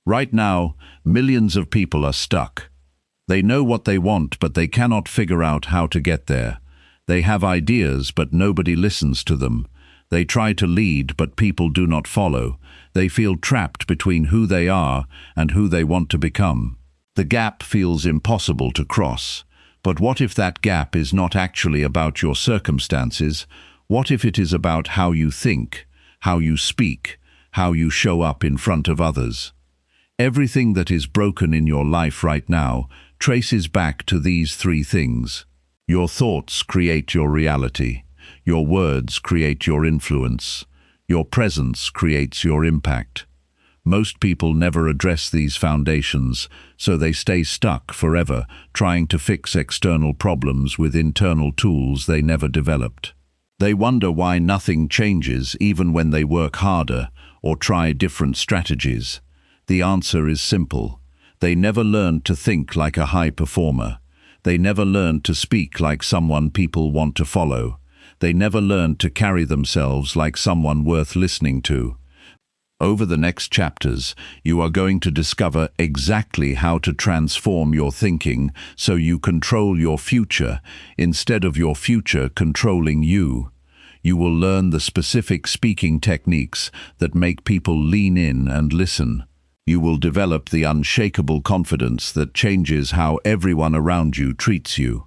Right now, millions of people are stuck. They know what they want, but they cannot figure out how to get there. They have ideas, but nobody listens to them. They try to lead, but people do not follow. They feel trapped between who they are and who they want to become. The gap feels impossible to cross. But what if that gap is not actually about your circumstances? What if it is about how you think, how you speak, how you show up in front of others? Everything that is broken in your life right now traces back to these three things. Your thoughts create your reality. Your words create your influence. Your presence creates your impact. Most people never address these foundations, so they stay stuck forever, trying to fix external problems with internal tools they never developed. They wonder why nothing changes even when they work harder or try different strategies. The answer is simple. They never learned to think like a high performer. They never learned to speak like someone people want to follow. They never learned to carry themselves like someone worth listening to. Over the next chapters, you are going to discover exactly how to transform your thinking so you control your future instead of your future controlling you. You will learn the specific speaking techniques that make people lean in and listen. You will develop the unshakable confidence that changes how everyone around you treats you.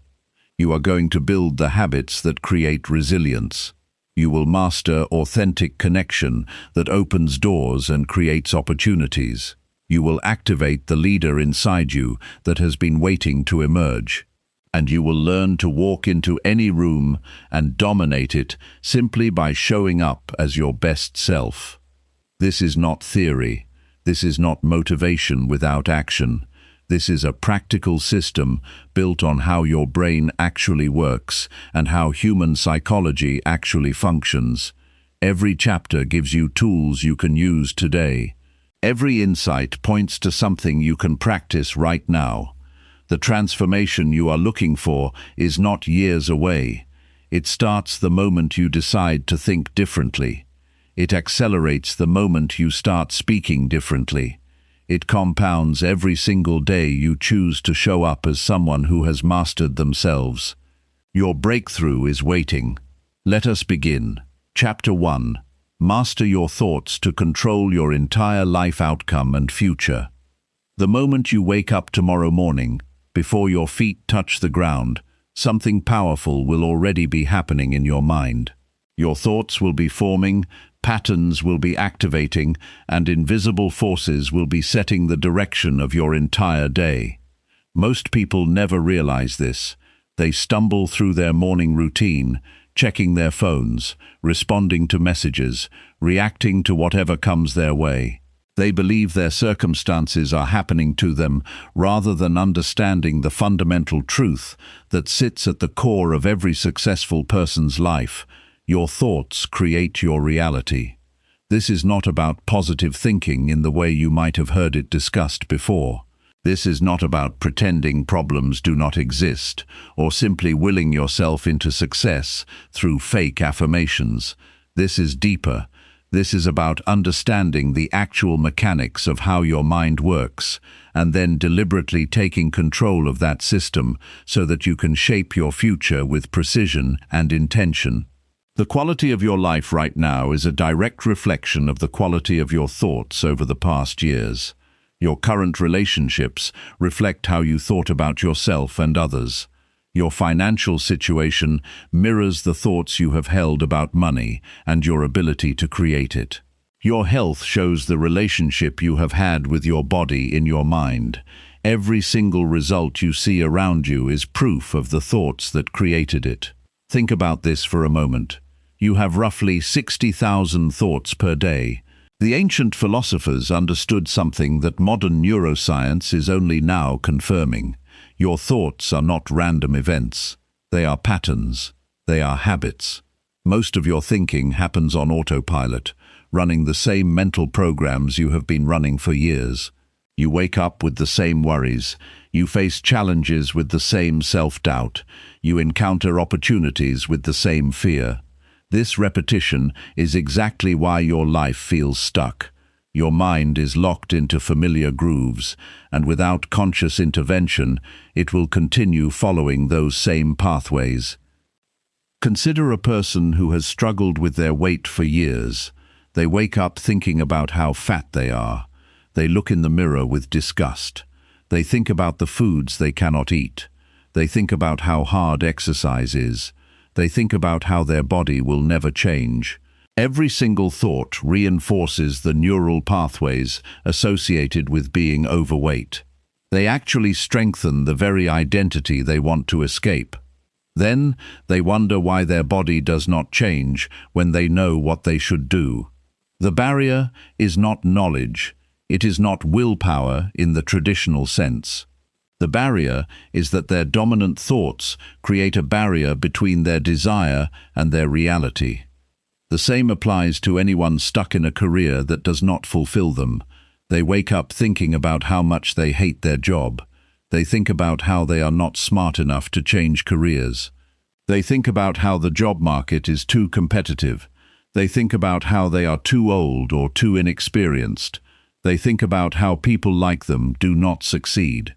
You are going to build the habits that create resilience. You will master authentic connection that opens doors and creates opportunities. You will activate the leader inside you that has been waiting to emerge. And you will learn to walk into any room and dominate it simply by showing up as your best self. This is not theory. This is not motivation without action. This is a practical system built on how your brain actually works and how human psychology actually functions. Every chapter gives you tools you can use today. Every insight points to something you can practice right now. The transformation you are looking for is not years away. It starts the moment you decide to think differently. It accelerates the moment you start speaking differently. It compounds every single day you choose to show up as someone who has mastered themselves. Your breakthrough is waiting. Let us begin. Chapter 1. Master your thoughts to control your entire life outcome and future. The moment you wake up tomorrow morning, before your feet touch the ground, something powerful will already be happening in your mind. Your thoughts will be forming, patterns will be activating, and invisible forces will be setting the direction of your entire day. Most people never realize this. They stumble through their morning routine, checking their phones, responding to messages, reacting to whatever comes their way. They believe their circumstances are happening to them rather than understanding the fundamental truth that sits at the core of every successful person's life. Your thoughts create your reality. This is not about positive thinking in the way you might have heard it discussed before. This is not about pretending problems do not exist or simply willing yourself into success through fake affirmations. This is deeper. This is about understanding the actual mechanics of how your mind works and then deliberately taking control of that system so that you can shape your future with precision and intention. The quality of your life right now is a direct reflection of the quality of your thoughts over the past years. Your current relationships reflect how you thought about yourself and others. Your financial situation mirrors the thoughts you have held about money and your ability to create it. Your health shows the relationship you have had with your body in your mind. Every single result you see around you is proof of the thoughts that created it. Think about this for a moment. You have roughly 60,000 thoughts per day. The ancient philosophers understood something that modern neuroscience is only now confirming. Your thoughts are not random events. They are patterns. They are habits. Most of your thinking happens on autopilot, running the same mental programs you have been running for years. You wake up with the same worries. You face challenges with the same self-doubt. You encounter opportunities with the same fear. This repetition is exactly why your life feels stuck. Your mind is locked into familiar grooves, and without conscious intervention, it will continue following those same pathways. Consider a person who has struggled with their weight for years. They wake up thinking about how fat they are. They look in the mirror with disgust. They think about the foods they cannot eat. They think about how hard exercise is. They think about how their body will never change. Every single thought reinforces the neural pathways associated with being overweight. They actually strengthen the very identity they want to escape. Then they wonder why their body does not change when they know what they should do. The barrier is not knowledge. It is not willpower in the traditional sense. The barrier is that their dominant thoughts create a barrier between their desire and their reality. The same applies to anyone stuck in a career that does not fulfill them. They wake up thinking about how much they hate their job. They think about how they are not smart enough to change careers. They think about how the job market is too competitive. They think about how they are too old or too inexperienced. They think about how people like them do not succeed.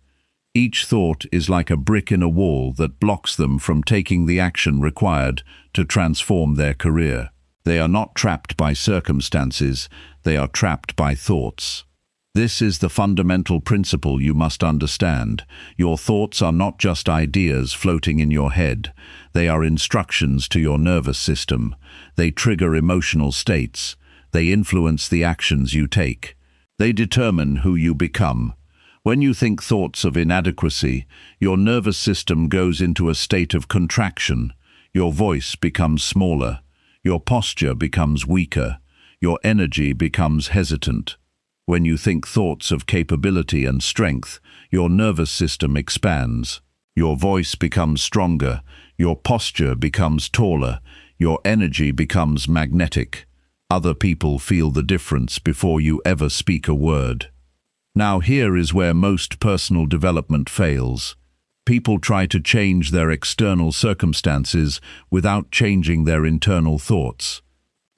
Each thought is like a brick in a wall that blocks them from taking the action required to transform their career. They are not trapped by circumstances, they are trapped by thoughts. This is the fundamental principle you must understand. Your thoughts are not just ideas floating in your head. They are instructions to your nervous system. They trigger emotional states. They influence the actions you take. They determine who you become. When you think thoughts of inadequacy, your nervous system goes into a state of contraction. Your voice becomes smaller. Your posture becomes weaker. Your energy becomes hesitant. When you think thoughts of capability and strength, your nervous system expands. Your voice becomes stronger. Your posture becomes taller. Your energy becomes magnetic. Other people feel the difference before you ever speak a word. Now here is where most personal development fails. People try to change their external circumstances without changing their internal thoughts.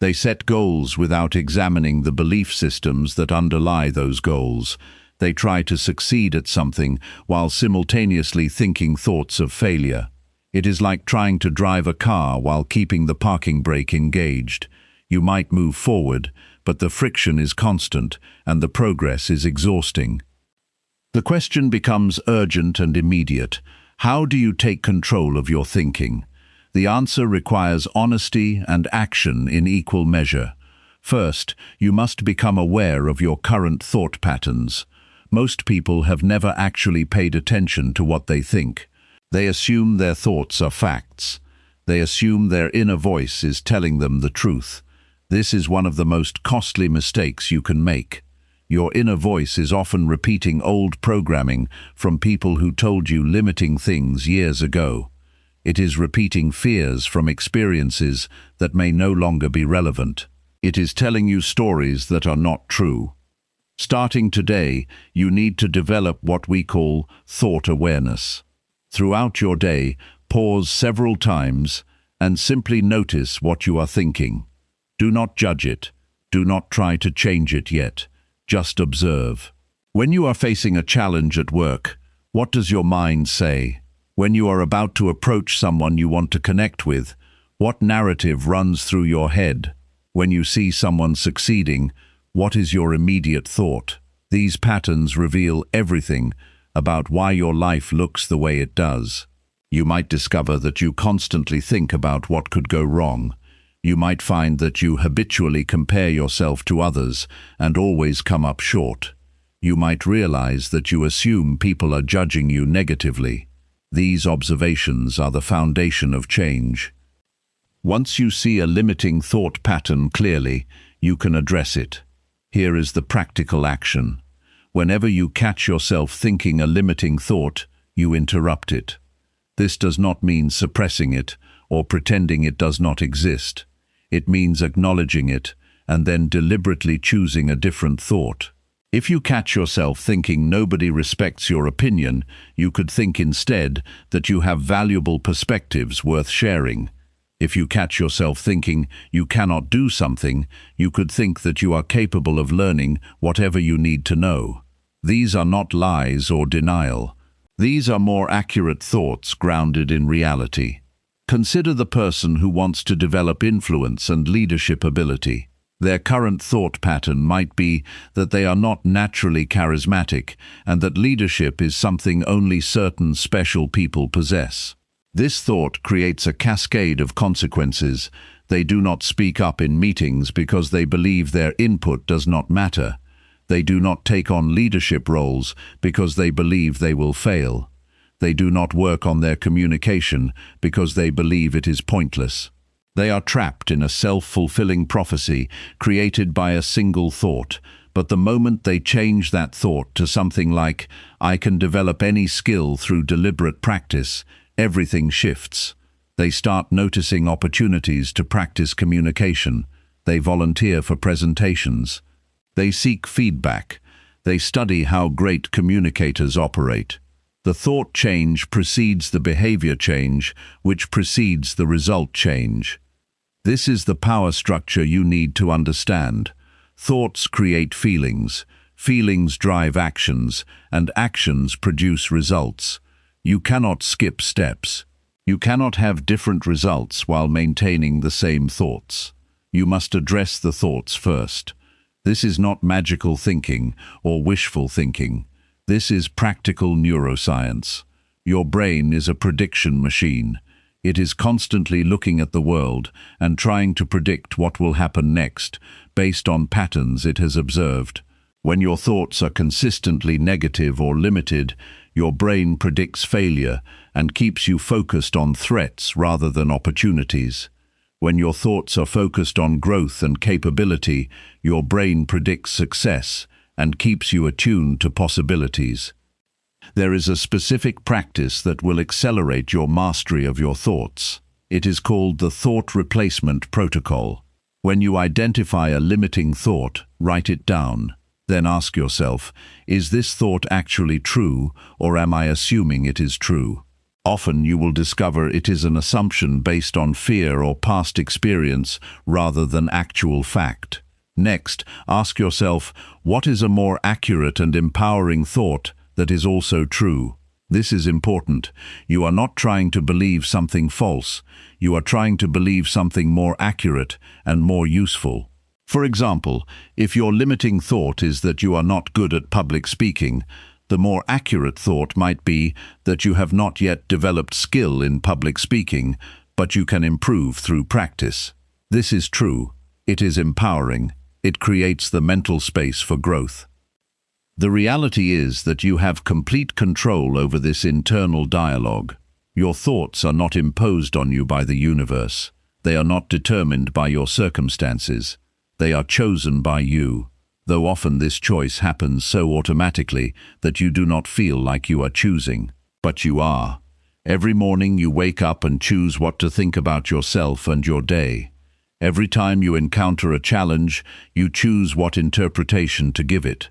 They set goals without examining the belief systems that underlie those goals. They try to succeed at something while simultaneously thinking thoughts of failure. It is like trying to drive a car while keeping the parking brake engaged. You might move forward, but the friction is constant and the progress is exhausting. The question becomes urgent and immediate. How do you take control of your thinking? The answer requires honesty and action in equal measure. First, you must become aware of your current thought patterns. Most people have never actually paid attention to what they think. They assume their thoughts are facts. They assume their inner voice is telling them the truth. This is one of the most costly mistakes you can make. Your inner voice is often repeating old programming from people who told you limiting things years ago. It is repeating fears from experiences that may no longer be relevant. It is telling you stories that are not true. Starting today, you need to develop what we call thought awareness. Throughout your day, pause several times and simply notice what you are thinking. Do not judge it. Do not try to change it yet. Just observe. When you are facing a challenge at work, what does your mind say? When you are about to approach someone you want to connect with, what narrative runs through your head? When you see someone succeeding, what is your immediate thought? These patterns reveal everything about why your life looks the way it does. You might discover that you constantly think about what could go wrong. You might find that you habitually compare yourself to others and always come up short. You might realize that you assume people are judging you negatively. These observations are the foundation of change. Once you see a limiting thought pattern clearly, you can address it. Here is the practical action. Whenever you catch yourself thinking a limiting thought, you interrupt it. This does not mean suppressing it or pretending it does not exist. It means acknowledging it and then deliberately choosing a different thought. If you catch yourself thinking nobody respects your opinion, you could think instead that you have valuable perspectives worth sharing. If you catch yourself thinking you cannot do something, you could think that you are capable of learning whatever you need to know. These are not lies or denial. These are more accurate thoughts grounded in reality. Consider the person who wants to develop influence and leadership ability. Their current thought pattern might be that they are not naturally charismatic and that leadership is something only certain special people possess. This thought creates a cascade of consequences. They do not speak up in meetings because they believe their input does not matter. They do not take on leadership roles because they believe they will fail. They do not work on their communication because they believe it is pointless. They are trapped in a self-fulfilling prophecy created by a single thought, but the moment they change that thought to something like, "I can develop any skill through deliberate practice," everything shifts. They start noticing opportunities to practice communication. They volunteer for presentations. They seek feedback. They study how great communicators operate. The thought change precedes the behavior change, which precedes the result change. This is the power structure you need to understand. Thoughts create feelings. Feelings drive actions, and actions produce results. You cannot skip steps. You cannot have different results while maintaining the same thoughts. You must address the thoughts first. This is not magical thinking or wishful thinking. This is practical neuroscience. Your brain is a prediction machine. It is constantly looking at the world and trying to predict what will happen next, based on patterns it has observed. When your thoughts are consistently negative or limited, your brain predicts failure and keeps you focused on threats rather than opportunities. When your thoughts are focused on growth and capability, your brain predicts success and keeps you attuned to possibilities. There is a specific practice that will accelerate your mastery of your thoughts. It is called the thought replacement protocol. When you identify a limiting thought, write it down. Then ask yourself, is this thought actually true, or am I assuming it is true? Often you will discover it is an assumption based on fear or past experience rather than actual fact. Next, ask yourself, what is a more accurate and empowering thought that is also true? This is important. You are not trying to believe something false. You are trying to believe something more accurate and more useful. For example, if your limiting thought is that you are not good at public speaking, the more accurate thought might be that you have not yet developed skill in public speaking, but you can improve through practice. This is true. It is empowering. It creates the mental space for growth. The reality is that you have complete control over this internal dialogue. Your thoughts are not imposed on you by the universe. They are not determined by your circumstances. They are chosen by you, though often this choice happens so automatically that you do not feel like you are choosing. But you are. Every morning you wake up and choose what to think about yourself and your day. Every time you encounter a challenge, you choose what interpretation to give it.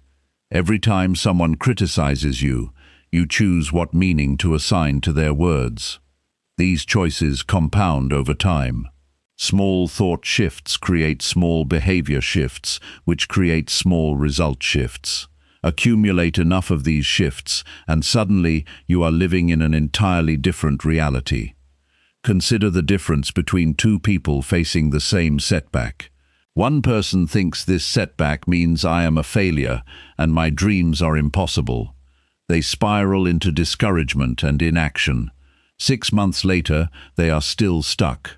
Every time someone criticizes you, you choose what meaning to assign to their words. These choices compound over time. Small thought shifts create small behavior shifts, which create small result shifts. Accumulate enough of these shifts, and suddenly you are living in an entirely different reality. Consider the difference between two people facing the same setback. One person thinks this setback means I am a failure and my dreams are impossible. They spiral into discouragement and inaction. 6 months later, they are still stuck.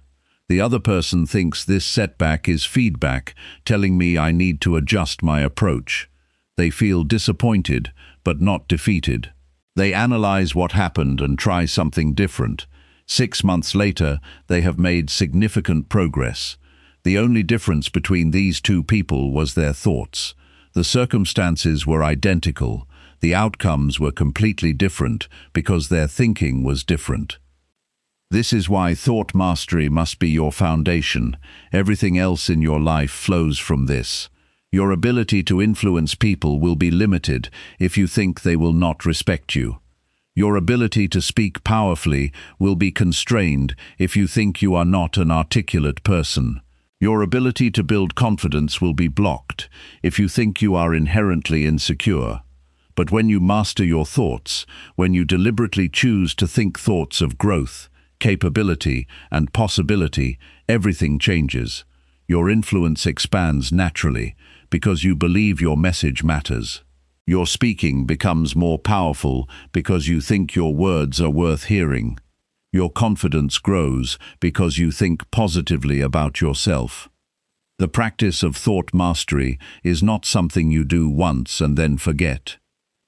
The other person thinks this setback is feedback, telling me I need to adjust my approach. They feel disappointed, but not defeated. They analyze what happened and try something different. 6 months later, they have made significant progress. The only difference between these two people was their thoughts. The circumstances were identical. The outcomes were completely different because their thinking was different. This is why thought mastery must be your foundation. Everything else in your life flows from this. Your ability to influence people will be limited if you think they will not respect you. Your ability to speak powerfully will be constrained if you think you are not an articulate person. Your ability to build confidence will be blocked if you think you are inherently insecure. But when you master your thoughts, when you deliberately choose to think thoughts of growth, capability, and possibility, everything changes. Your influence expands naturally because you believe your message matters. Your speaking becomes more powerful because you think your words are worth hearing. Your confidence grows because you think positively about yourself. The practice of thought mastery is not something you do once and then forget.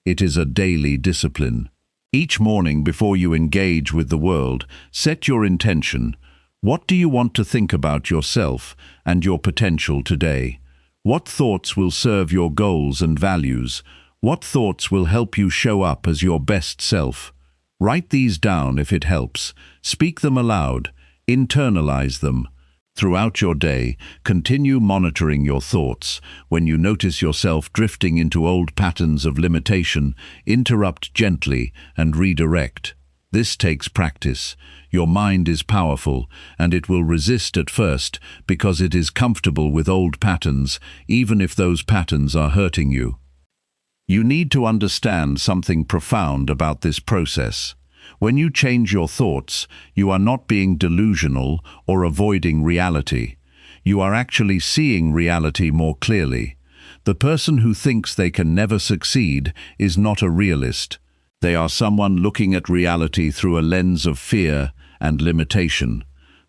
It is a daily discipline. Each morning before you engage with the world, set your intention. What do you want to think about yourself and your potential today? What thoughts will serve your goals and values? What thoughts will help you show up as your best self? Write these down if it helps. Speak them aloud. Internalize them. Throughout your day, continue monitoring your thoughts. When you notice yourself drifting into old patterns of limitation, interrupt gently and redirect. This takes practice. Your mind is powerful, and it will resist at first because it is comfortable with old patterns, even if those patterns are hurting you. You need to understand something profound about this process. When you change your thoughts, you are not being delusional or avoiding reality. You are actually seeing reality more clearly. The person who thinks they can never succeed is not a realist. They are someone looking at reality through a lens of fear and limitation.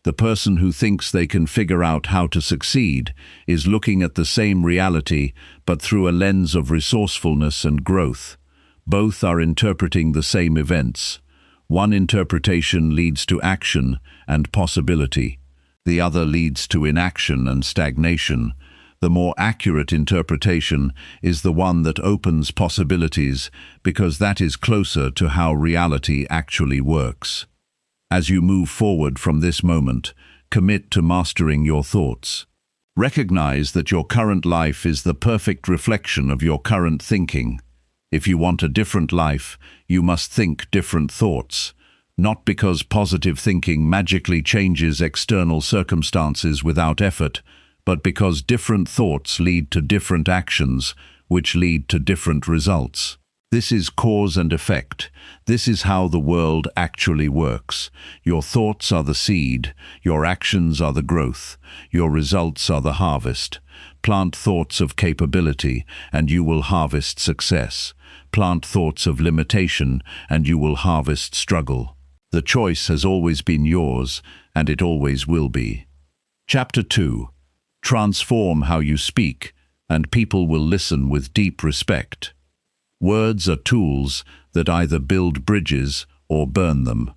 The person who thinks they can figure out how to succeed is looking at the same reality, but through a lens of resourcefulness and growth. Both are interpreting the same events. One interpretation leads to action and possibility. The other leads to inaction and stagnation. The more accurate interpretation is the one that opens possibilities because that is closer to how reality actually works. As you move forward from this moment, commit to mastering your thoughts. Recognize that your current life is the perfect reflection of your current thinking. If you want a different life, you must think different thoughts. Not because positive thinking magically changes external circumstances without effort, but because different thoughts lead to different actions, which lead to different results. This is cause and effect. This is how the world actually works. Your thoughts are the seed, your actions are the growth, your results are the harvest. Plant thoughts of capability, and you will harvest success. Plant thoughts of limitation, and you will harvest struggle. The choice has always been yours, and it always will be. Chapter 2. Transform how you speak, and people will listen with deep respect. Words are tools that either build bridges or burn them.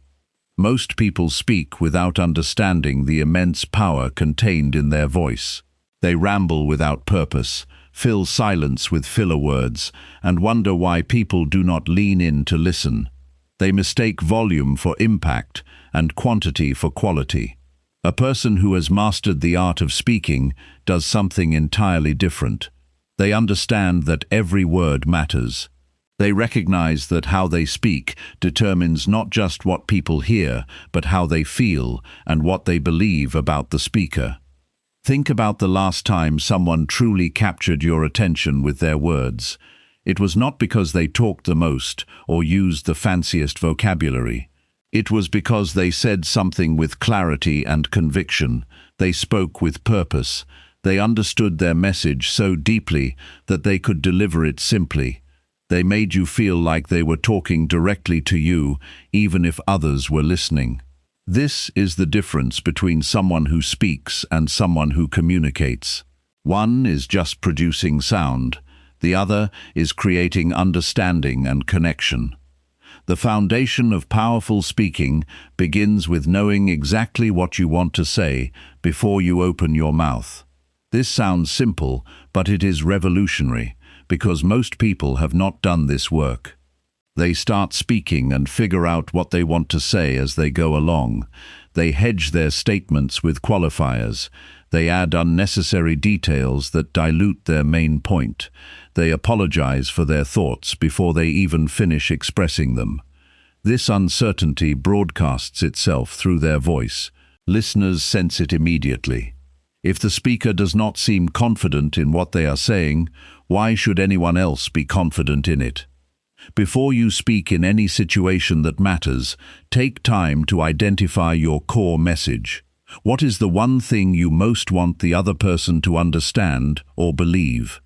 Most people speak without understanding the immense power contained in their voice. They ramble without purpose, fill silence with filler words, and wonder why people do not lean in to listen. They mistake volume for impact and quantity for quality. A person who has mastered the art of speaking does something entirely different. They understand that every word matters. They recognize that how they speak determines not just what people hear, but how they feel and what they believe about the speaker. Think about the last time someone truly captured your attention with their words. It was not because they talked the most or used the fanciest vocabulary. It was because they said something with clarity and conviction. They spoke with purpose. They understood their message so deeply that they could deliver it simply. They made you feel like they were talking directly to you, even if others were listening. This is the difference between someone who speaks and someone who communicates. One is just producing sound. The other is creating understanding and connection. The foundation of powerful speaking begins with knowing exactly what you want to say before you open your mouth. This sounds simple, but it is revolutionary, because most people have not done this work. They start speaking and figure out what they want to say as they go along. They hedge their statements with qualifiers. They add unnecessary details that dilute their main point. They apologize for their thoughts before they even finish expressing them. This uncertainty broadcasts itself through their voice. Listeners sense it immediately. If the speaker does not seem confident in what they are saying, why should anyone else be confident in it? Before you speak in any situation that matters, take time to identify your core message. What is the one thing you most want the other person to understand or believe?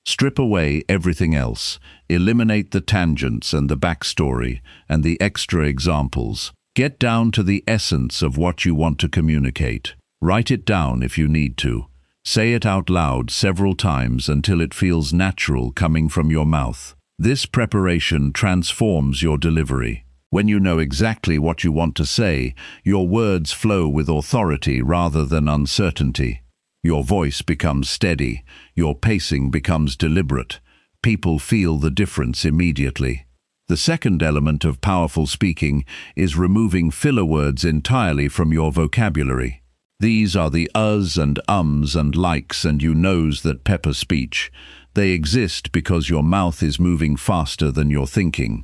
Strip away everything else. Eliminate the tangents and the backstory and the extra examples. Get down to the essence of what you want to communicate. Write it down if you need to. Say it out loud several times until it feels natural coming from your mouth. This preparation transforms your delivery. When you know exactly what you want to say, your words flow with authority rather than uncertainty. Your voice becomes steady. Your pacing becomes deliberate. People feel the difference immediately. The second element of powerful speaking is removing filler words entirely from your vocabulary. These are the uhs and ums and likes and you knows that pepper speech. They exist because your mouth is moving faster than your thinking.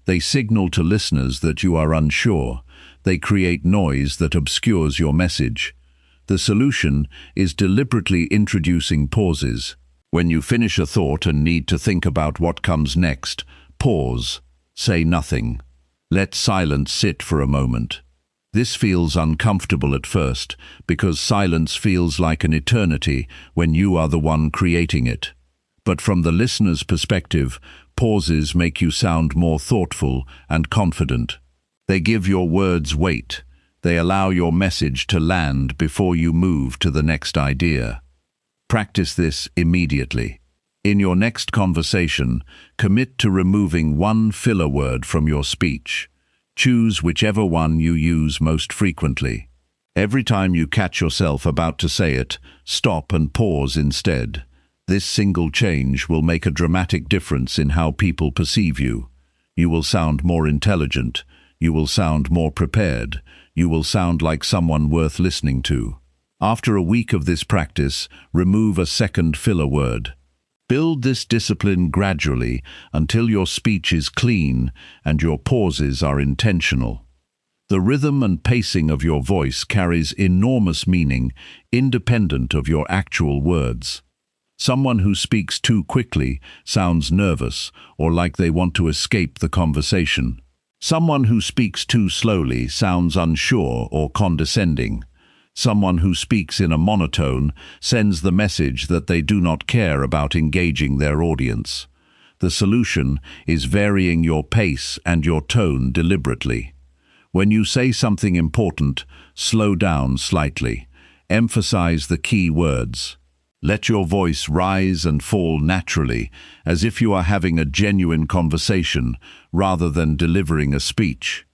They signal to listeners that you are unsure. They create noise that obscures your message. The solution is deliberately introducing pauses. When you finish a thought and need to think about what comes next, pause. Say nothing. Let silence sit for a moment. This feels uncomfortable at first because silence feels like an eternity when you are the one creating it. But from the listener's perspective, pauses make you sound more thoughtful and confident. They give your words weight. They allow your message to land before you move to the next idea. Practice this immediately. In your next conversation, commit to removing one filler word from your speech. Choose whichever one you use most frequently. Every time you catch yourself about to say it, stop and pause instead. This single change will make a dramatic difference in how people perceive you. You will sound more intelligent. You will sound more prepared. You will sound like someone worth listening to. After a week of this practice, remove a second filler word. Build this discipline gradually until your speech is clean and your pauses are intentional. The rhythm and pacing of your voice carries enormous meaning, independent of your actual words. Someone who speaks too quickly sounds nervous or like they want to escape the conversation. Someone who speaks too slowly sounds unsure or condescending. Someone who speaks in a monotone sends the message that they do not care about engaging their audience. The solution is varying your pace and your tone deliberately. When you say something important, slow down slightly. Emphasize the key words. Let your voice rise and fall naturally, as if you are having a genuine conversation rather than delivering a speech.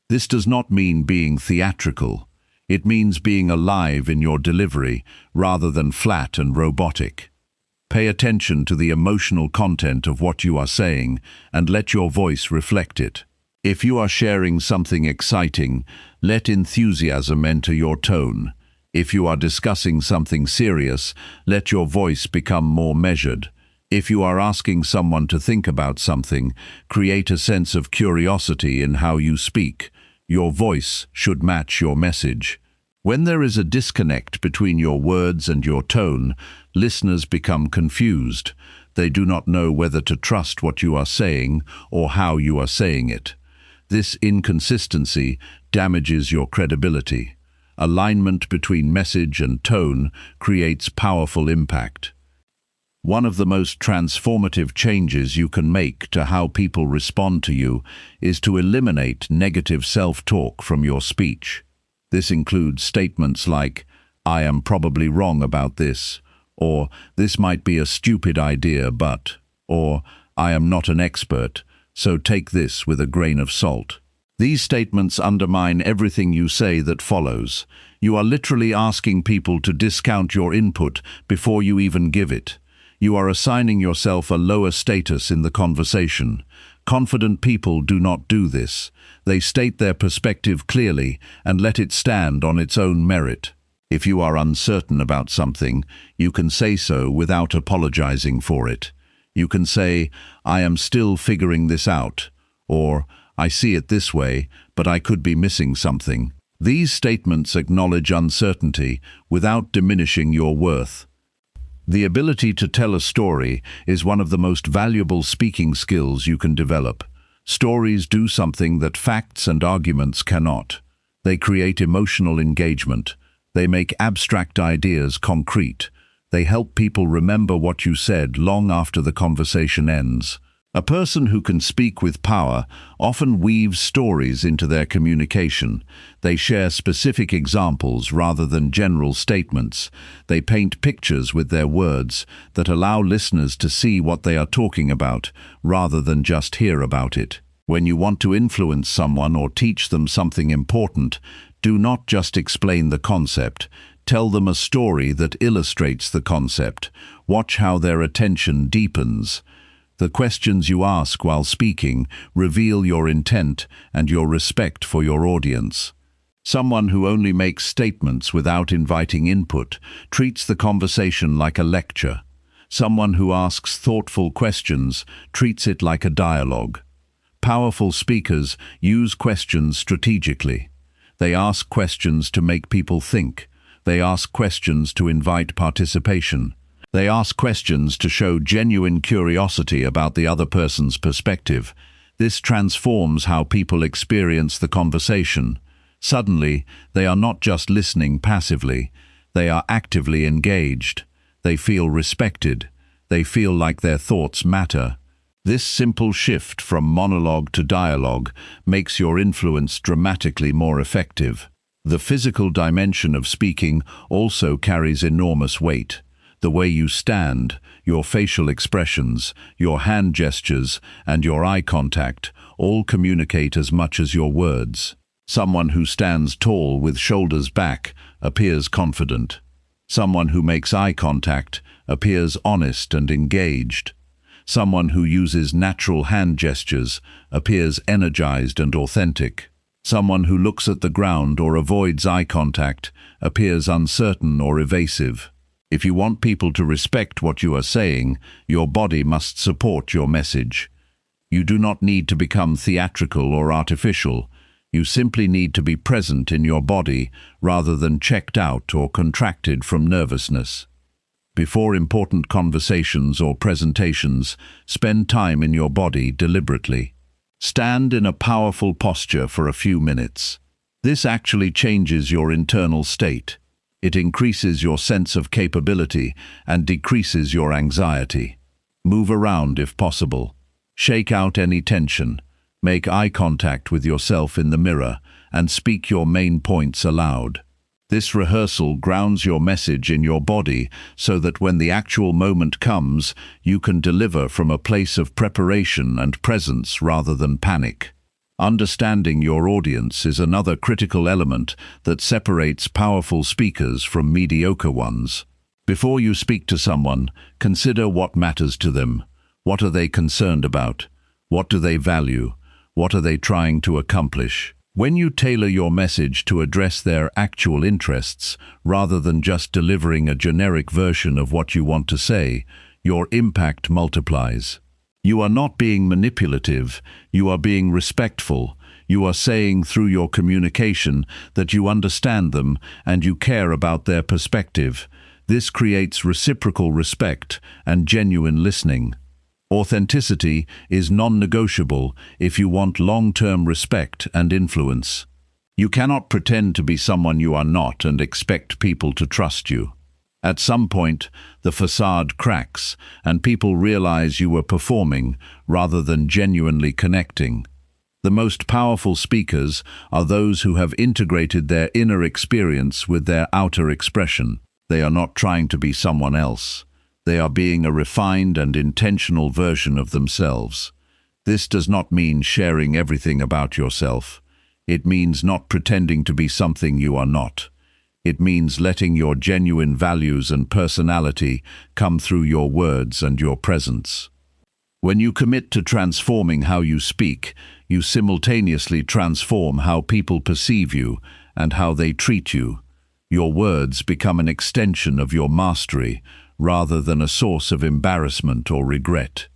This does not mean being theatrical. It means being alive in your delivery rather than flat and robotic. Pay attention to the emotional content of what you are saying and let your voice reflect it. If you are sharing something exciting, let enthusiasm enter your tone. If you are discussing something serious, let your voice become more measured. If you are asking someone to think about something, create a sense of curiosity in how you speak. Your voice should match your message. When there is a disconnect between your words and your tone, listeners become confused. They do not know whether to trust what you are saying or how you are saying it. This inconsistency damages your credibility. Alignment between message and tone creates powerful impact. One of the most transformative changes you can make to how people respond to you is to eliminate negative self-talk from your speech. This includes statements like, "I am probably wrong about this," or "This might be a stupid idea, but," or "I am not an expert, so take this with a grain of salt." These statements undermine everything you say that follows. You are literally asking people to discount your input before you even give it. You are assigning yourself a lower status in the conversation. Confident people do not do this. They state their perspective clearly and let it stand on its own merit. If you are uncertain about something, you can say so without apologizing for it. You can say, "I am still figuring this out," or I see it this way, but I could be missing something. These statements acknowledge uncertainty without diminishing your worth. The ability to tell a story is one of the most valuable speaking skills you can develop. Stories do something that facts and arguments cannot. They create emotional engagement. They make abstract ideas concrete. They help people remember what you said long after the conversation ends. A person who can speak with power often weaves stories into their communication. They share specific examples rather than general statements. They paint pictures with their words that allow listeners to see what they are talking about rather than just hear about it. When you want to influence someone or teach them something important, do not just explain the concept. Tell them a story that illustrates the concept. Watch how their attention deepens. The questions you ask while speaking reveal your intent and your respect for your audience. Someone who only makes statements without inviting input treats the conversation like a lecture. Someone who asks thoughtful questions treats it like a dialogue. Powerful speakers use questions strategically. They ask questions to make people think. They ask questions to invite participation. They ask questions to show genuine curiosity about the other person's perspective. This transforms how people experience the conversation. Suddenly, they are not just listening passively. They are actively engaged. They feel respected. They feel like their thoughts matter. This simple shift from monologue to dialogue makes your influence dramatically more effective. The physical dimension of speaking also carries enormous weight. The way you stand, your facial expressions, your hand gestures, and your eye contact all communicate as much as your words. Someone who stands tall with shoulders back appears confident. Someone who makes eye contact appears honest and engaged. Someone who uses natural hand gestures appears energized and authentic. Someone who looks at the ground or avoids eye contact appears uncertain or evasive. If you want people to respect what you are saying, your body must support your message. You do not need to become theatrical or artificial. You simply need to be present in your body rather than checked out or contracted from nervousness. Before important conversations or presentations, spend time in your body deliberately. Stand in a powerful posture for a few minutes. This actually changes your internal state. It increases your sense of capability and decreases your anxiety. Move around if possible. Shake out any tension. Make eye contact with yourself in the mirror and speak your main points aloud. This rehearsal grounds your message in your body so that when the actual moment comes, you can deliver from a place of preparation and presence rather than panic. Understanding your audience is another critical element that separates powerful speakers from mediocre ones. Before you speak to someone, consider what matters to them. What are they concerned about? What do they value? What are they trying to accomplish? When you tailor your message to address their actual interests, rather than just delivering a generic version of what you want to say, your impact multiplies. You are not being manipulative, you are being respectful. You are saying through your communication that you understand them and you care about their perspective. This creates reciprocal respect and genuine listening. Authenticity is non-negotiable if you want long-term respect and influence. You cannot pretend to be someone you are not and expect people to trust you. At some point, the facade cracks, and people realize you were performing rather than genuinely connecting. The most powerful speakers are those who have integrated their inner experience with their outer expression. They are not trying to be someone else. They are being a refined and intentional version of themselves. This does not mean sharing everything about yourself. It means not pretending to be something you are not. It means letting your genuine values and personality come through your words and your presence. When you commit to transforming how you speak, you simultaneously transform how people perceive you and how they treat you. Your words become an extension of your mastery rather than a source of embarrassment or regret.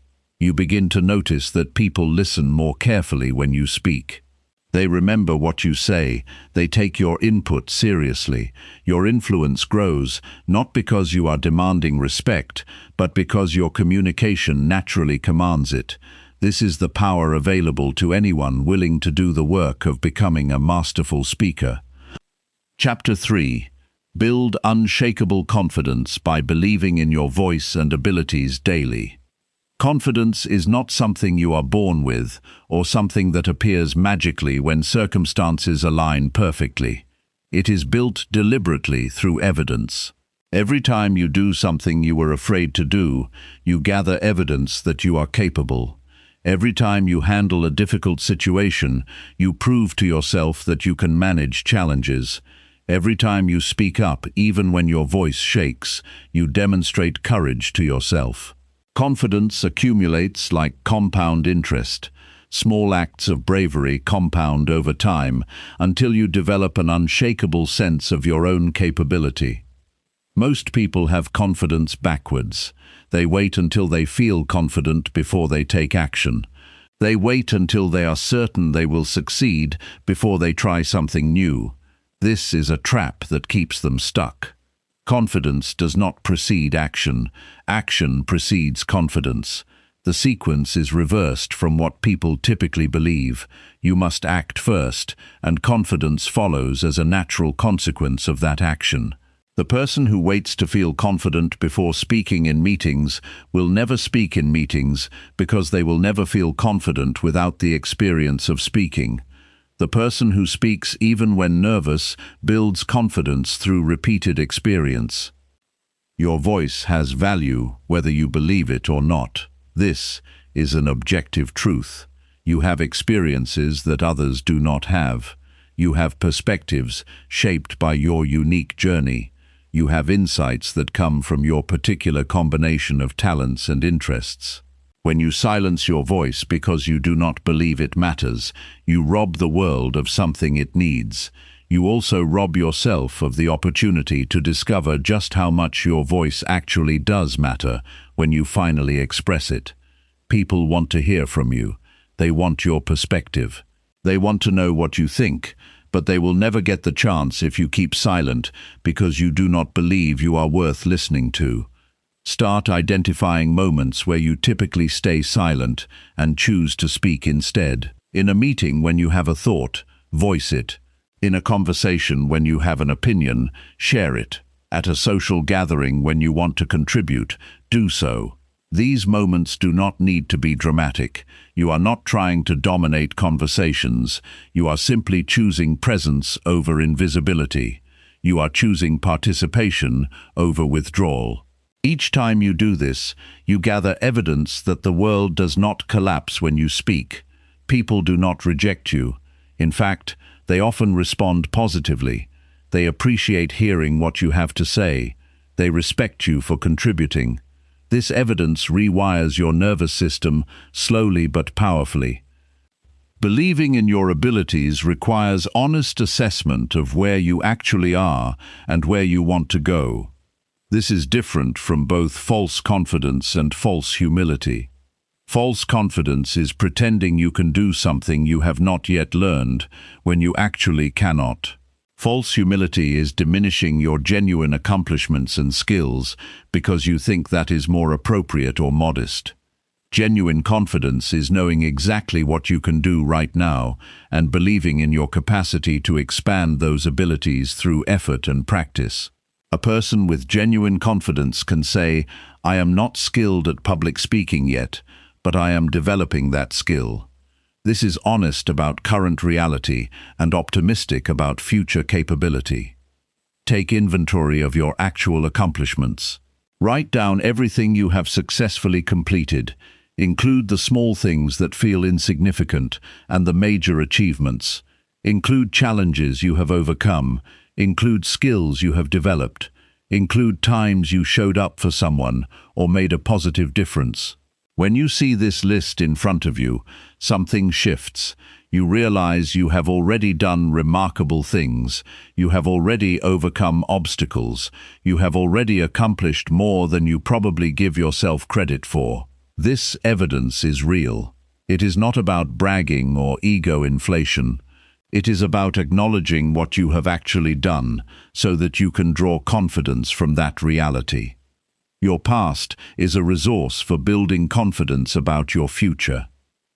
You begin to notice that people listen more carefully when you speak. They remember what you say, they take your input seriously. Your influence grows, not because you are demanding respect, but because your communication naturally commands it. This is the power available to anyone willing to do the work of becoming a masterful speaker. Chapter 3. Build unshakable confidence by believing in your voice and abilities daily. Confidence is not something you are born with, or something that appears magically when circumstances align perfectly. It is built deliberately through evidence. Every time you do something you were afraid to do, you gather evidence that you are capable. Every time you handle a difficult situation, you prove to yourself that you can manage challenges. Every time you speak up, even when your voice shakes, you demonstrate courage to yourself. Confidence accumulates like compound interest. Small acts of bravery compound over time until you develop an unshakable sense of your own capability. Most people have confidence backwards. They wait until they feel confident before they take action. They wait until they are certain they will succeed before they try something new. This is a trap that keeps them stuck. Confidence does not precede action. Action precedes confidence. The sequence is reversed from what people typically believe. You must act first, and confidence follows as a natural consequence of that action. The person who waits to feel confident before speaking in meetings will never speak in meetings because they will never feel confident without the experience of speaking. The person who speaks even when nervous builds confidence through repeated experience. Your voice has value whether you believe it or not. This is an objective truth. You have experiences that others do not have. You have perspectives shaped by your unique journey. You have insights that come from your particular combination of talents and interests. When you silence your voice because you do not believe it matters, you rob the world of something it needs. You also rob yourself of the opportunity to discover just how much your voice actually does matter when you finally express it. People want to hear from you. They want your perspective. They want to know what you think, but they will never get the chance if you keep silent because you do not believe you are worth listening to. Start identifying moments where you typically stay silent and choose to speak instead. In a meeting when you have a thought, voice it. In a conversation when you have an opinion, share it. At a social gathering when you want to contribute, do so. These moments do not need to be dramatic. You are not trying to dominate conversations. You are simply choosing presence over invisibility. You are choosing participation over withdrawal. Each time you do this, you gather evidence that the world does not collapse when you speak. People do not reject you. In fact, they often respond positively. They appreciate hearing what you have to say. They respect you for contributing. This evidence rewires your nervous system slowly but powerfully. Believing in your abilities requires honest assessment of where you actually are and where you want to go. This is different from both false confidence and false humility. False confidence is pretending you can do something you have not yet learned when you actually cannot. False humility is diminishing your genuine accomplishments and skills because you think that is more appropriate or modest. Genuine confidence is knowing exactly what you can do right now and believing in your capacity to expand those abilities through effort and practice. A person with genuine confidence can say, "I am not skilled at public speaking yet, but I am developing that skill." This is honest about current reality and optimistic about future capability. Take inventory of your actual accomplishments. Write down everything you have successfully completed. Include the small things that feel insignificant and the major achievements. Include challenges you have overcome. Include skills you have developed. Include times you showed up for someone or made a positive difference. When you see this list in front of you, something shifts. You realize you have already done remarkable things. You have already overcome obstacles. You have already accomplished more than you probably give yourself credit for. This evidence is real. It is not about bragging or ego inflation. It is about acknowledging what you have actually done so that you can draw confidence from that reality. Your past is a resource for building confidence about your future.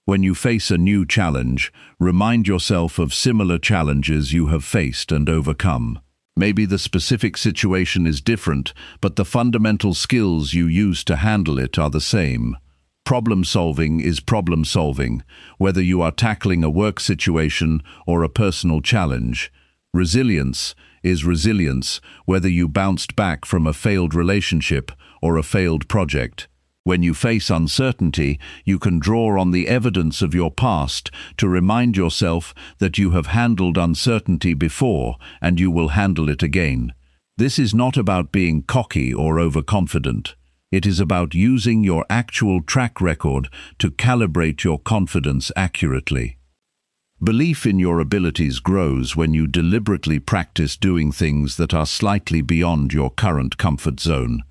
When you face a new challenge, remind yourself of similar challenges you have faced and overcome. Maybe the specific situation is different, but the fundamental skills you use to handle it are the same. Problem solving is problem solving, whether you are tackling a work situation or a personal challenge. Resilience is resilience, whether you bounced back from a failed relationship or a failed project. When you face uncertainty, you can draw on the evidence of your past to remind yourself that you have handled uncertainty before and you will handle it again. This is not about being cocky or overconfident. It is about using your actual track record to calibrate your confidence accurately. Belief in your abilities grows when you deliberately practice doing things that are slightly beyond your current comfort zone.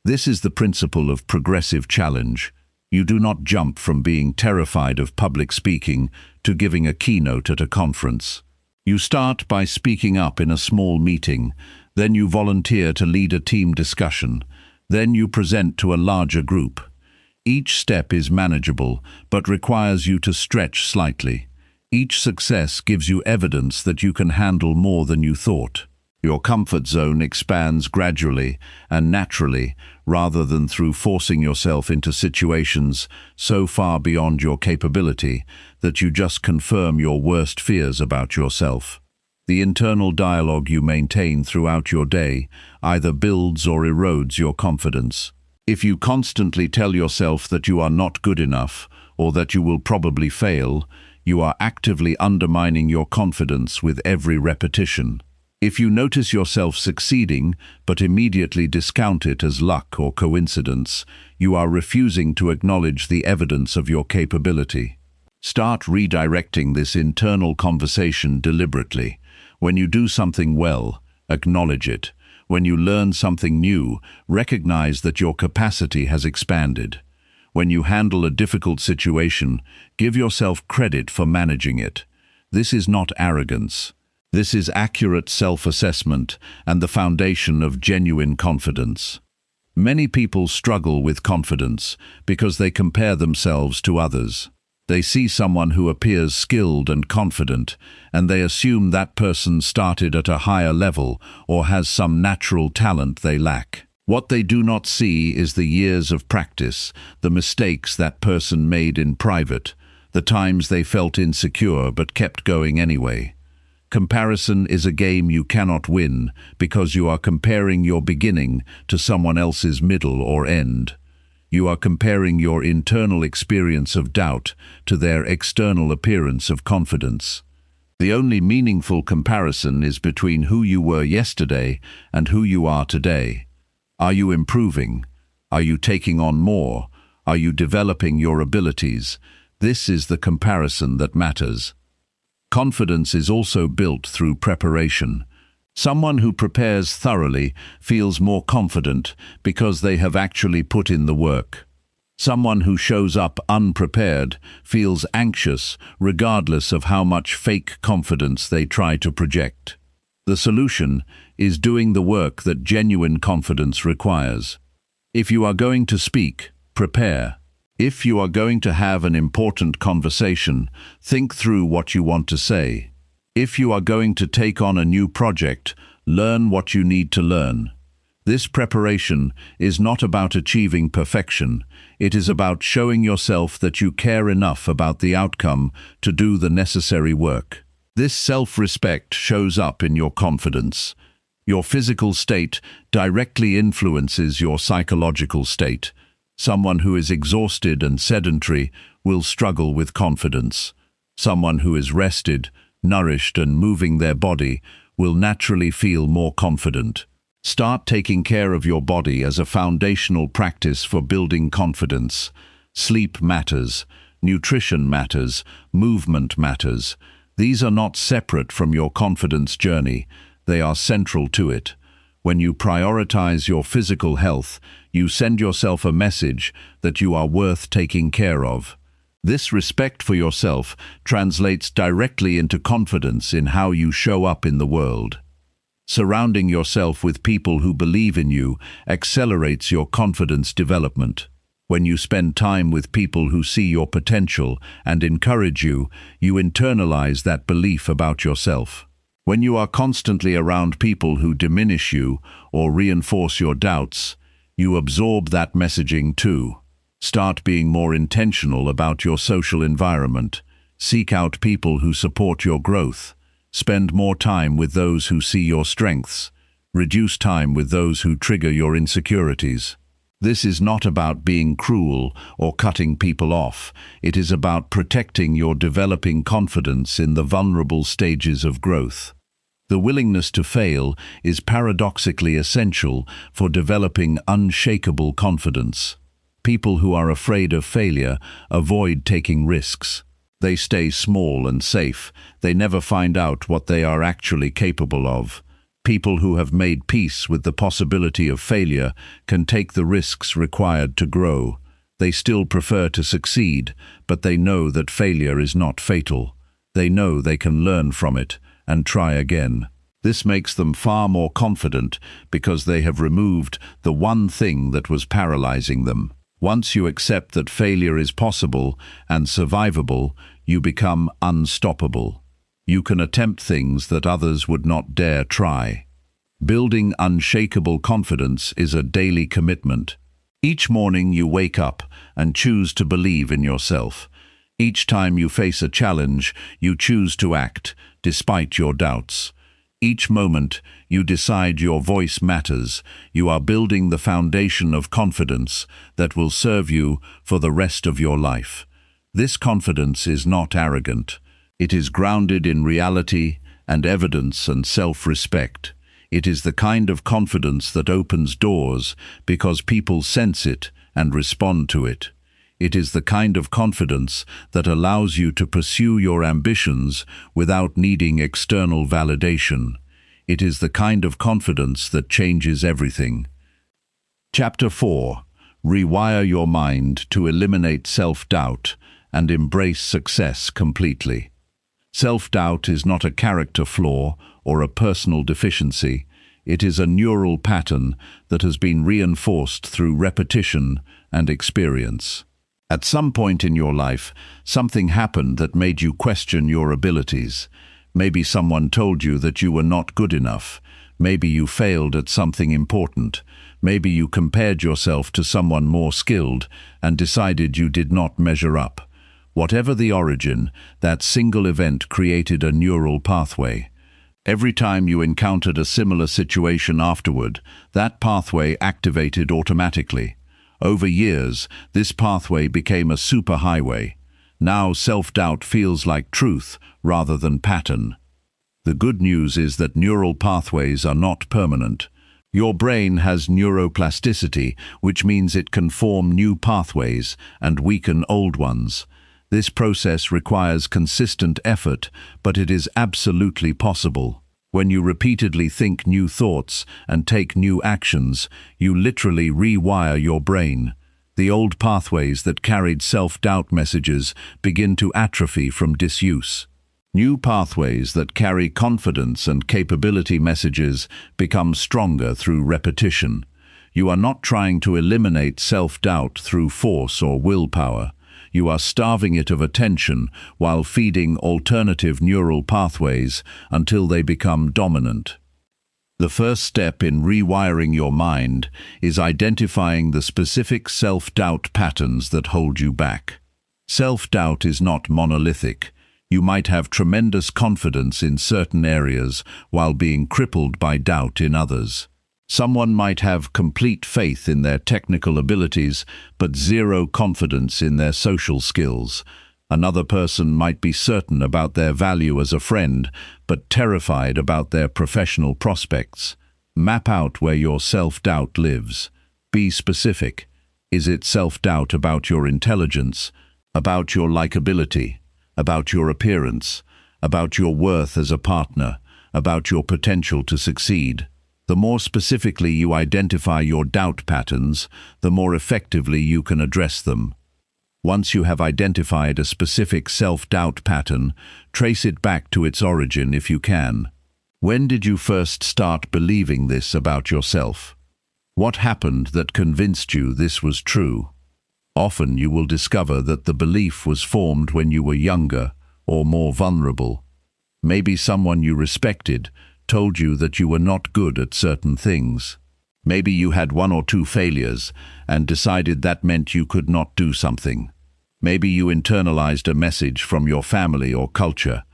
This is the principle of progressive challenge. You do not jump from being terrified of public speaking to giving a keynote at a conference. You start by speaking up in a small meeting, then you volunteer to lead a team discussion, then you present to a larger group. Each step is manageable, but requires you to stretch slightly. Each success gives you evidence that you can handle more than you thought. Your comfort zone expands gradually and naturally, rather than through forcing yourself into situations so far beyond your capability that you just confirm your worst fears about yourself. The internal dialogue you maintain throughout your day either builds or erodes your confidence. If you constantly tell yourself that you are not good enough or that you will probably fail, you are actively undermining your confidence with every repetition. If you notice yourself succeeding but immediately discount it as luck or coincidence, you are refusing to acknowledge the evidence of your capability. Start redirecting this internal conversation deliberately. When you do something well, acknowledge it. When you learn something new, recognize that your capacity has expanded. When you handle a difficult situation, give yourself credit for managing it. This is not arrogance. This is accurate self-assessment and the foundation of genuine confidence. Many people struggle with confidence because they compare themselves to others. They see someone who appears skilled and confident, and they assume that person started at a higher level or has some natural talent they lack. What they do not see is the years of practice, the mistakes that person made in private, the times they felt insecure but kept going anyway. Comparison is a game you cannot win because you are comparing your beginning to someone else's middle or end. You are comparing your internal experience of doubt to their external appearance of confidence. The only meaningful comparison is between who you were yesterday and who you are today. Are you improving? Are you taking on more? Are you developing your abilities? This is the comparison that matters. Confidence is also built through preparation. Someone who prepares thoroughly feels more confident because they have actually put in the work. Someone who shows up unprepared feels anxious regardless of how much fake confidence they try to project. The solution is doing the work that genuine confidence requires. If you are going to speak, prepare. If you are going to have an important conversation, think through what you want to say. If you are going to take on a new project, learn what you need to learn. This preparation is not about achieving perfection. It is about showing yourself that you care enough about the outcome to do the necessary work. This self-respect shows up in your confidence. Your physical state directly influences your psychological state. Someone who is exhausted and sedentary will struggle with confidence. Someone who is rested, nourished and moving their body will naturally feel more confident. Start taking care of your body as a foundational practice for building confidence. Sleep matters, nutrition matters, movement matters. These are not separate from your confidence journey. They are central to it. When you prioritize your physical health, you send yourself a message that you are worth taking care of. This respect for yourself translates directly into confidence in how you show up in the world. Surrounding yourself with people who believe in you accelerates your confidence development. When you spend time with people who see your potential and encourage you, you internalize that belief about yourself. When you are constantly around people who diminish you or reinforce your doubts, you absorb that messaging too. Start being more intentional about your social environment. Seek out people who support your growth. Spend more time with those who see your strengths. Reduce time with those who trigger your insecurities. This is not about being cruel or cutting people off. It is about protecting your developing confidence in the vulnerable stages of growth. The willingness to fail is paradoxically essential for developing unshakable confidence. People who are afraid of failure avoid taking risks. They stay small and safe. They never find out what they are actually capable of. People who have made peace with the possibility of failure can take the risks required to grow. They still prefer to succeed, but they know that failure is not fatal. They know they can learn from it and try again. This makes them far more confident because they have removed the one thing that was paralyzing them. Once you accept that failure is possible and survivable, you become unstoppable. You can attempt things that others would not dare try. Building unshakable confidence is a daily commitment. Each morning you wake up and choose to believe in yourself. Each time you face a challenge, you choose to act, despite your doubts. Each moment you decide your voice matters. You are building the foundation of confidence that will serve you for the rest of your life. This confidence is not arrogant. It is grounded in reality and evidence and self-respect. It is the kind of confidence that opens doors because people sense it and respond to it. It is the kind of confidence that allows you to pursue your ambitions without needing external validation. It is the kind of confidence that changes everything. Chapter 4. Rewire your mind to eliminate self-doubt and embrace success completely. Self-doubt is not a character flaw or a personal deficiency. It is a neural pattern that has been reinforced through repetition and experience. At some point in your life, something happened that made you question your abilities. Maybe someone told you that you were not good enough. Maybe you failed at something important. Maybe you compared yourself to someone more skilled and decided you did not measure up. Whatever the origin, that single event created a neural pathway. Every time you encountered a similar situation afterward, that pathway activated automatically. Over years, this pathway became a superhighway. Now self-doubt feels like truth rather than pattern. The good news is that neural pathways are not permanent. Your brain has neuroplasticity, which means it can form new pathways and weaken old ones. This process requires consistent effort, but it is absolutely possible. When you repeatedly think new thoughts and take new actions, you literally rewire your brain. The old pathways that carried self-doubt messages begin to atrophy from disuse. New pathways that carry confidence and capability messages become stronger through repetition. You are not trying to eliminate self-doubt through force or willpower. You are starving it of attention while feeding alternative neural pathways until they become dominant. The first step in rewiring your mind is identifying the specific self-doubt patterns that hold you back. Self-doubt is not monolithic. You might have tremendous confidence in certain areas while being crippled by doubt in others. Someone might have complete faith in their technical abilities, but zero confidence in their social skills. Another person might be certain about their value as a friend, but terrified about their professional prospects. Map out where your self-doubt lives. Be specific. Is it self-doubt about your intelligence, about your likability, about your appearance, about your worth as a partner, about your potential to succeed? The more specifically you identify your doubt patterns, the more effectively you can address them. Once you have identified a specific self-doubt pattern, trace it back to its origin if you can. When did you first start believing this about yourself? What happened that convinced you this was true? Often you will discover that the belief was formed when you were younger or more vulnerable. Maybe someone you respected told you that you were not good at certain things. Maybe you had 1 or 2 failures and decided that meant you could not do something. Maybe you internalized a message from your family or culture.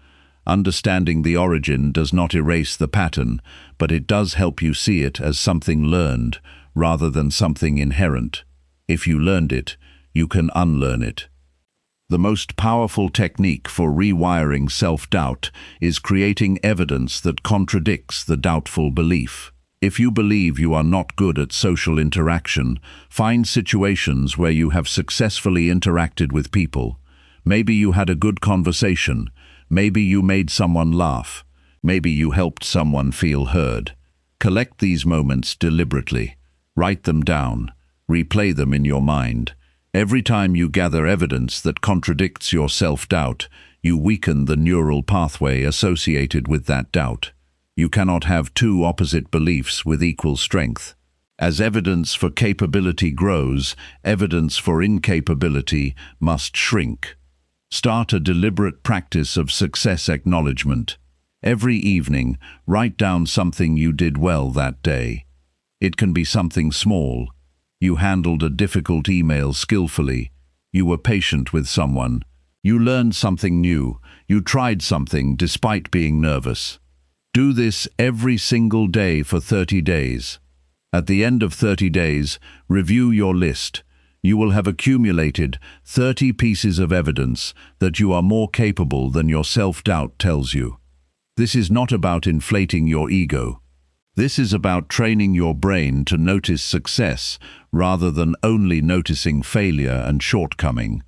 Understanding the origin does not erase the pattern, but it does help you see it as something learned rather than something inherent. If you learned it, you can unlearn it. The most powerful technique for rewiring self-doubt is creating evidence that contradicts the doubtful belief. If you believe you are not good at social interaction, find situations where you have successfully interacted with people. Maybe you had a good conversation. Maybe you made someone laugh. Maybe you helped someone feel heard. Collect these moments deliberately. Write them down. Replay them in your mind. Every time you gather evidence that contradicts your self-doubt, you weaken the neural pathway associated with that doubt. You cannot have 2 opposite beliefs with equal strength. As evidence for capability grows, evidence for incapability must shrink. Start a deliberate practice of success acknowledgement. Every evening, write down something you did well that day. It can be something small. You handled a difficult email skillfully. You were patient with someone. You learned something new. You tried something despite being nervous. Do this every single day for 30 days. At the end of 30 days, review your list. You will have accumulated 30 pieces of evidence that you are more capable than your self-doubt tells you. This is not about inflating your ego. This is about training your brain to notice success rather than only noticing failure and shortcoming.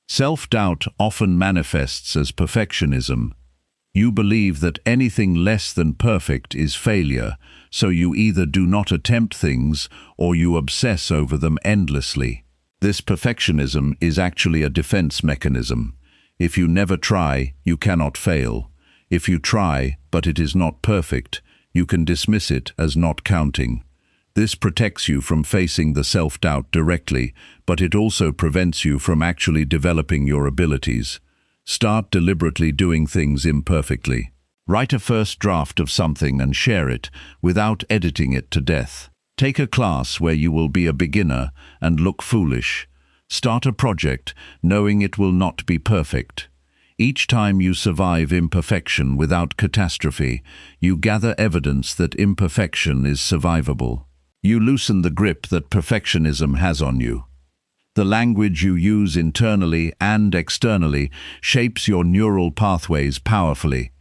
Self-doubt often manifests as perfectionism. You believe that anything less than perfect is failure, so you either do not attempt things or you obsess over them endlessly. This perfectionism is actually a defense mechanism. If you never try, you cannot fail. If you try, but it is not perfect, you can dismiss it as not counting. This protects you from facing the self-doubt directly, but it also prevents you from actually developing your abilities. Start deliberately doing things imperfectly. Write a first draft of something and share it without editing it to death. Take a class where you will be a beginner and look foolish. Start a project knowing it will not be perfect. Each time you survive imperfection without catastrophe, you gather evidence that imperfection is survivable. You loosen the grip that perfectionism has on you. The language you use internally and externally shapes your neural pathways powerfully.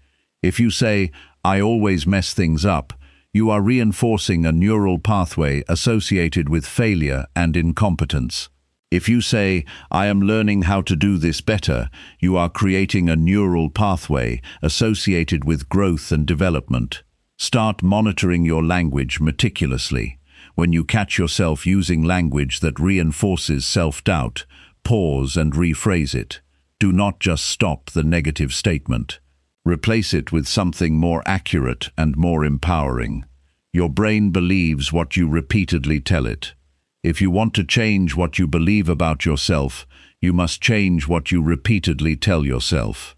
If you say, "I always mess things up," you are reinforcing a neural pathway associated with failure and incompetence. If you say, "I am learning how to do this better," you are creating a neural pathway associated with growth and development. Start monitoring your language meticulously. When you catch yourself using language that reinforces self-doubt, pause and rephrase it. Do not just stop the negative statement. Replace it with something more accurate and more empowering. Your brain believes what you repeatedly tell it. If you want to change what you believe about yourself, you must change what you repeatedly tell yourself.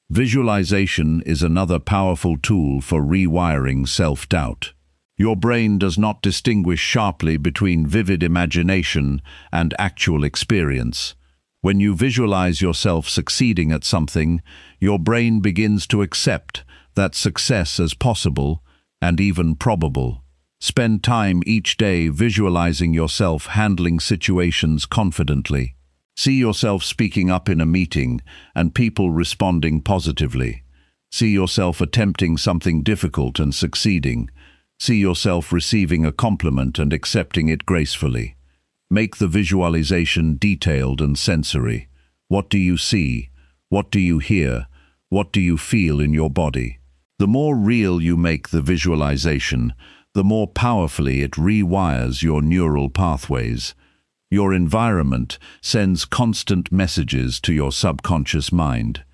Visualization is another powerful tool for rewiring self-doubt. Your brain does not distinguish sharply between vivid imagination and actual experience. When you visualize yourself succeeding at something, your brain begins to accept that success as possible and even probable. Spend time each day visualizing yourself handling situations confidently. See yourself speaking up in a meeting and people responding positively. See yourself attempting something difficult and succeeding. See yourself receiving a compliment and accepting it gracefully. Make the visualization detailed and sensory. What do you see? What do you hear? What do you feel in your body? The more real you make the visualization, the more powerfully it rewires your neural pathways. Your environment sends constant messages to your subconscious mind.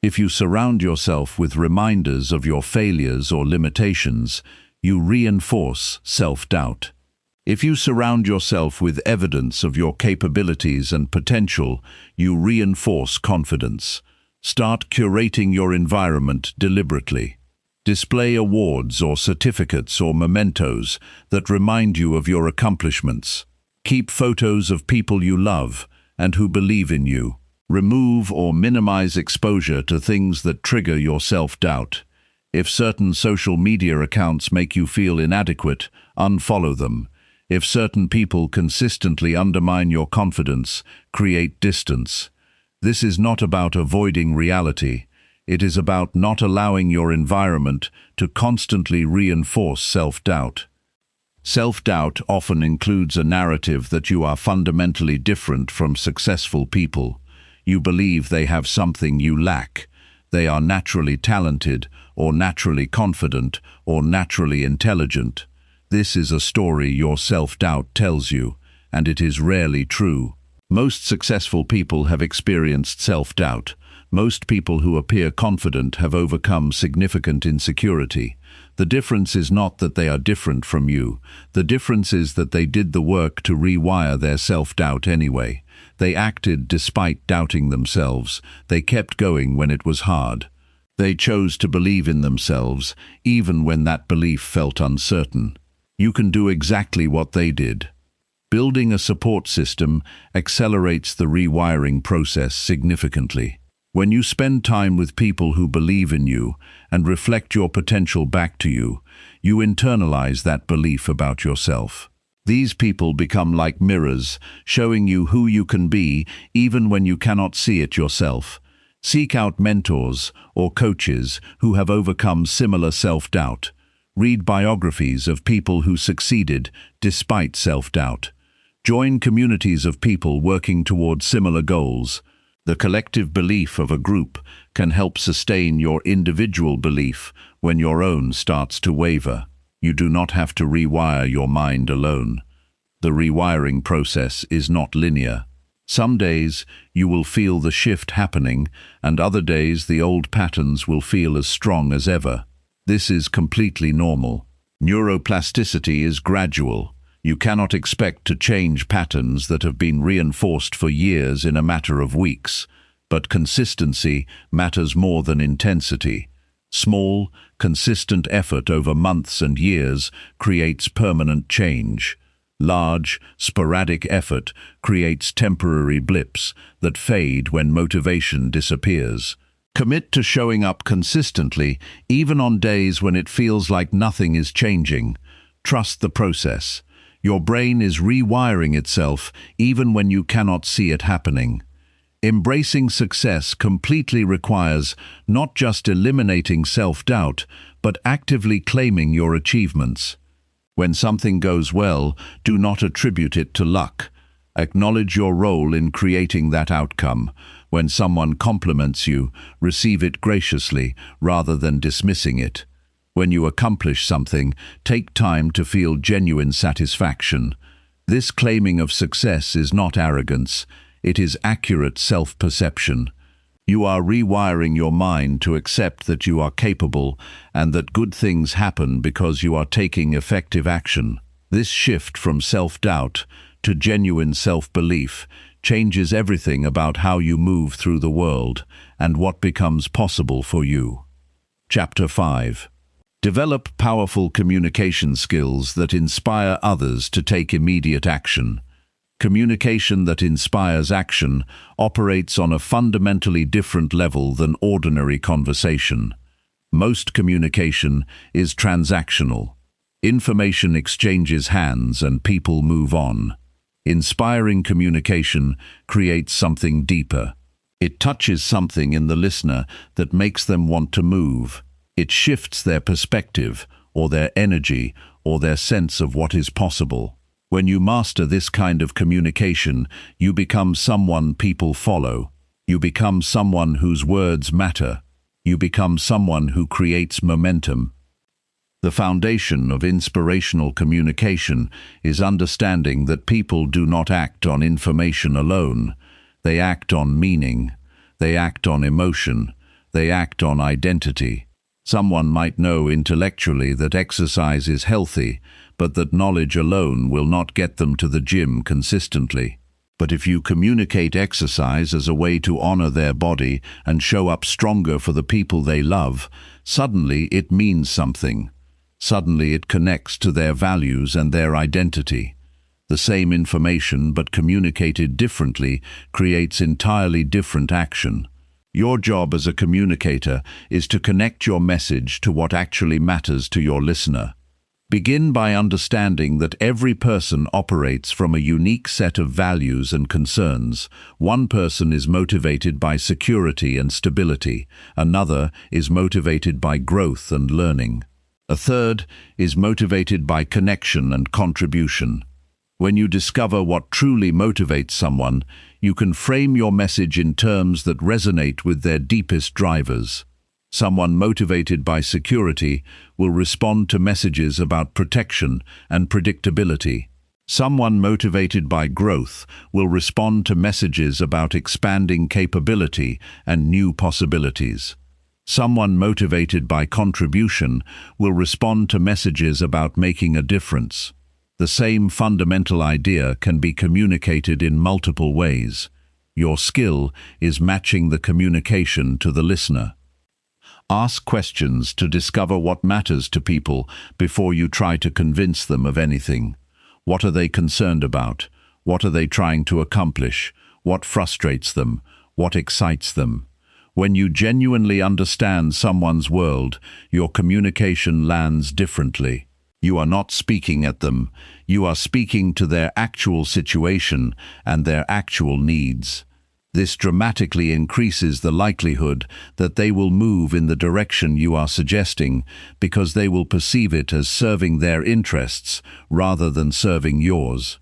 If you surround yourself with reminders of your failures or limitations, you reinforce self-doubt. If you surround yourself with evidence of your capabilities and potential, you reinforce confidence. Start curating your environment deliberately. Display awards or certificates or mementos that remind you of your accomplishments. Keep photos of people you love and who believe in you. Remove or minimize exposure to things that trigger your self-doubt. If certain social media accounts make you feel inadequate, unfollow them. If certain people consistently undermine your confidence, create distance. This is not about avoiding reality. It is about not allowing your environment to constantly reinforce self-doubt. Self-doubt often includes a narrative that you are fundamentally different from successful people. You believe they have something you lack. They are naturally talented, or naturally confident, or naturally intelligent. This is a story your self-doubt tells you, and it is rarely true. Most successful people have experienced self-doubt. Most people who appear confident have overcome significant insecurity. The difference is not that they are different from you. The difference is that they did the work to rewire their self-doubt anyway. They acted despite doubting themselves. They kept going when it was hard. They chose to believe in themselves, even when that belief felt uncertain. You can do exactly what they did. Building a support system accelerates the rewiring process significantly. When you spend time with people who believe in you and reflect your potential back to you, you internalize that belief about yourself. These people become like mirrors, showing you who you can be even when you cannot see it yourself. Seek out mentors or coaches who have overcome similar self-doubt. Read biographies of people who succeeded despite self-doubt. Join communities of people working toward similar goals. The collective belief of a group can help sustain your individual belief when your own starts to waver. You do not have to rewire your mind alone. The rewiring process is not linear. Some days you will feel the shift happening, and other days the old patterns will feel as strong as ever. This is completely normal. Neuroplasticity is gradual. You cannot expect to change patterns that have been reinforced for years in a matter of weeks, but consistency matters more than intensity. Small, consistent effort over months and years creates permanent change. Large, sporadic effort creates temporary blips that fade when motivation disappears. Commit to showing up consistently, even on days when it feels like nothing is changing. Trust the process. Your brain is rewiring itself even when you cannot see it happening. Embracing success completely requires not just eliminating self-doubt, but actively claiming your achievements. When something goes well, do not attribute it to luck. Acknowledge your role in creating that outcome. When someone compliments you, receive it graciously rather than dismissing it. When you accomplish something, take time to feel genuine satisfaction. This claiming of success is not arrogance, it is accurate self-perception. You are rewiring your mind to accept that you are capable and that good things happen because you are taking effective action. This shift from self-doubt to genuine self-belief changes everything about how you move through the world and what becomes possible for you. Chapter 5. Develop powerful communication skills that inspire others to take immediate action. Communication that inspires action operates on a fundamentally different level than ordinary conversation. Most communication is transactional. Information exchanges hands and people move on. Inspiring communication creates something deeper. It touches something in the listener that makes them want to move. It shifts their perspective, or their energy, or their sense of what is possible. When you master this kind of communication, you become someone people follow. You become someone whose words matter. You become someone who creates momentum. The foundation of inspirational communication is understanding that people do not act on information alone. They act on meaning. They act on emotion. They act on identity. Someone might know intellectually that exercise is healthy, but that knowledge alone will not get them to the gym consistently. But if you communicate exercise as a way to honor their body and show up stronger for the people they love, suddenly it means something. Suddenly it connects to their values and their identity. The same information, but communicated differently, creates entirely different action. Your job as a communicator is to connect your message to what actually matters to your listener. Begin by understanding that every person operates from a unique set of values and concerns. One person is motivated by security and stability. Another is motivated by growth and learning. A third is motivated by connection and contribution. When you discover what truly motivates someone, you can frame your message in terms that resonate with their deepest drivers. Someone motivated by security will respond to messages about protection and predictability. Someone motivated by growth will respond to messages about expanding capability and new possibilities. Someone motivated by contribution will respond to messages about making a difference. The same fundamental idea can be communicated in multiple ways. Your skill is matching the communication to the listener. Ask questions to discover what matters to people before you try to convince them of anything. What are they concerned about? What are they trying to accomplish? What frustrates them? What excites them? When you genuinely understand someone's world, your communication lands differently. You are not speaking at them. You are speaking to their actual situation and their actual needs. This dramatically increases the likelihood that they will move in the direction you are suggesting, because they will perceive it as serving their interests rather than serving yours.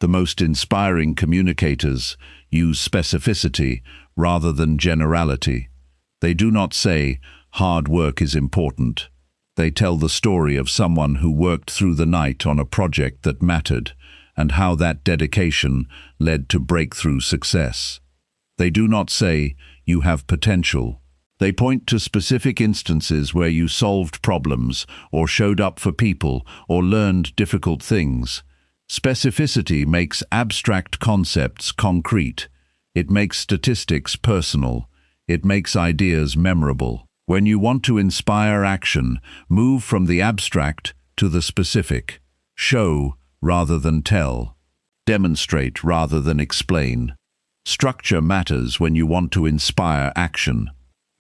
The most inspiring communicators use specificity rather than generality. They do not say, "Hard work is important." They tell the story of someone who worked through the night on a project that mattered, and how that dedication led to breakthrough success. They do not say, "You have potential." They point to specific instances where you solved problems, or showed up for people, or learned difficult things. Specificity makes abstract concepts concrete. It makes statistics personal. It makes ideas memorable. When you want to inspire action, move from the abstract to the specific. Show rather than tell. Demonstrate rather than explain. Structure matters when you want to inspire action.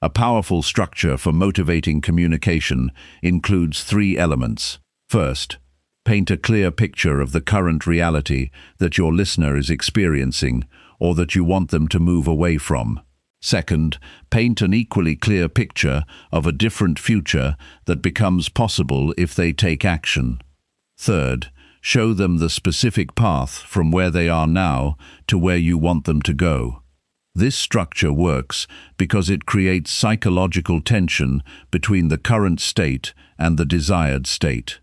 A powerful structure for motivating communication includes 3 elements. First, paint a clear picture of the current reality that your listener is experiencing or that you want them to move away from. Second, paint an equally clear picture of a different future that becomes possible if they take action. Third, show them the specific path from where they are now to where you want them to go. This structure works because it creates psychological tension between the current state and the desired state.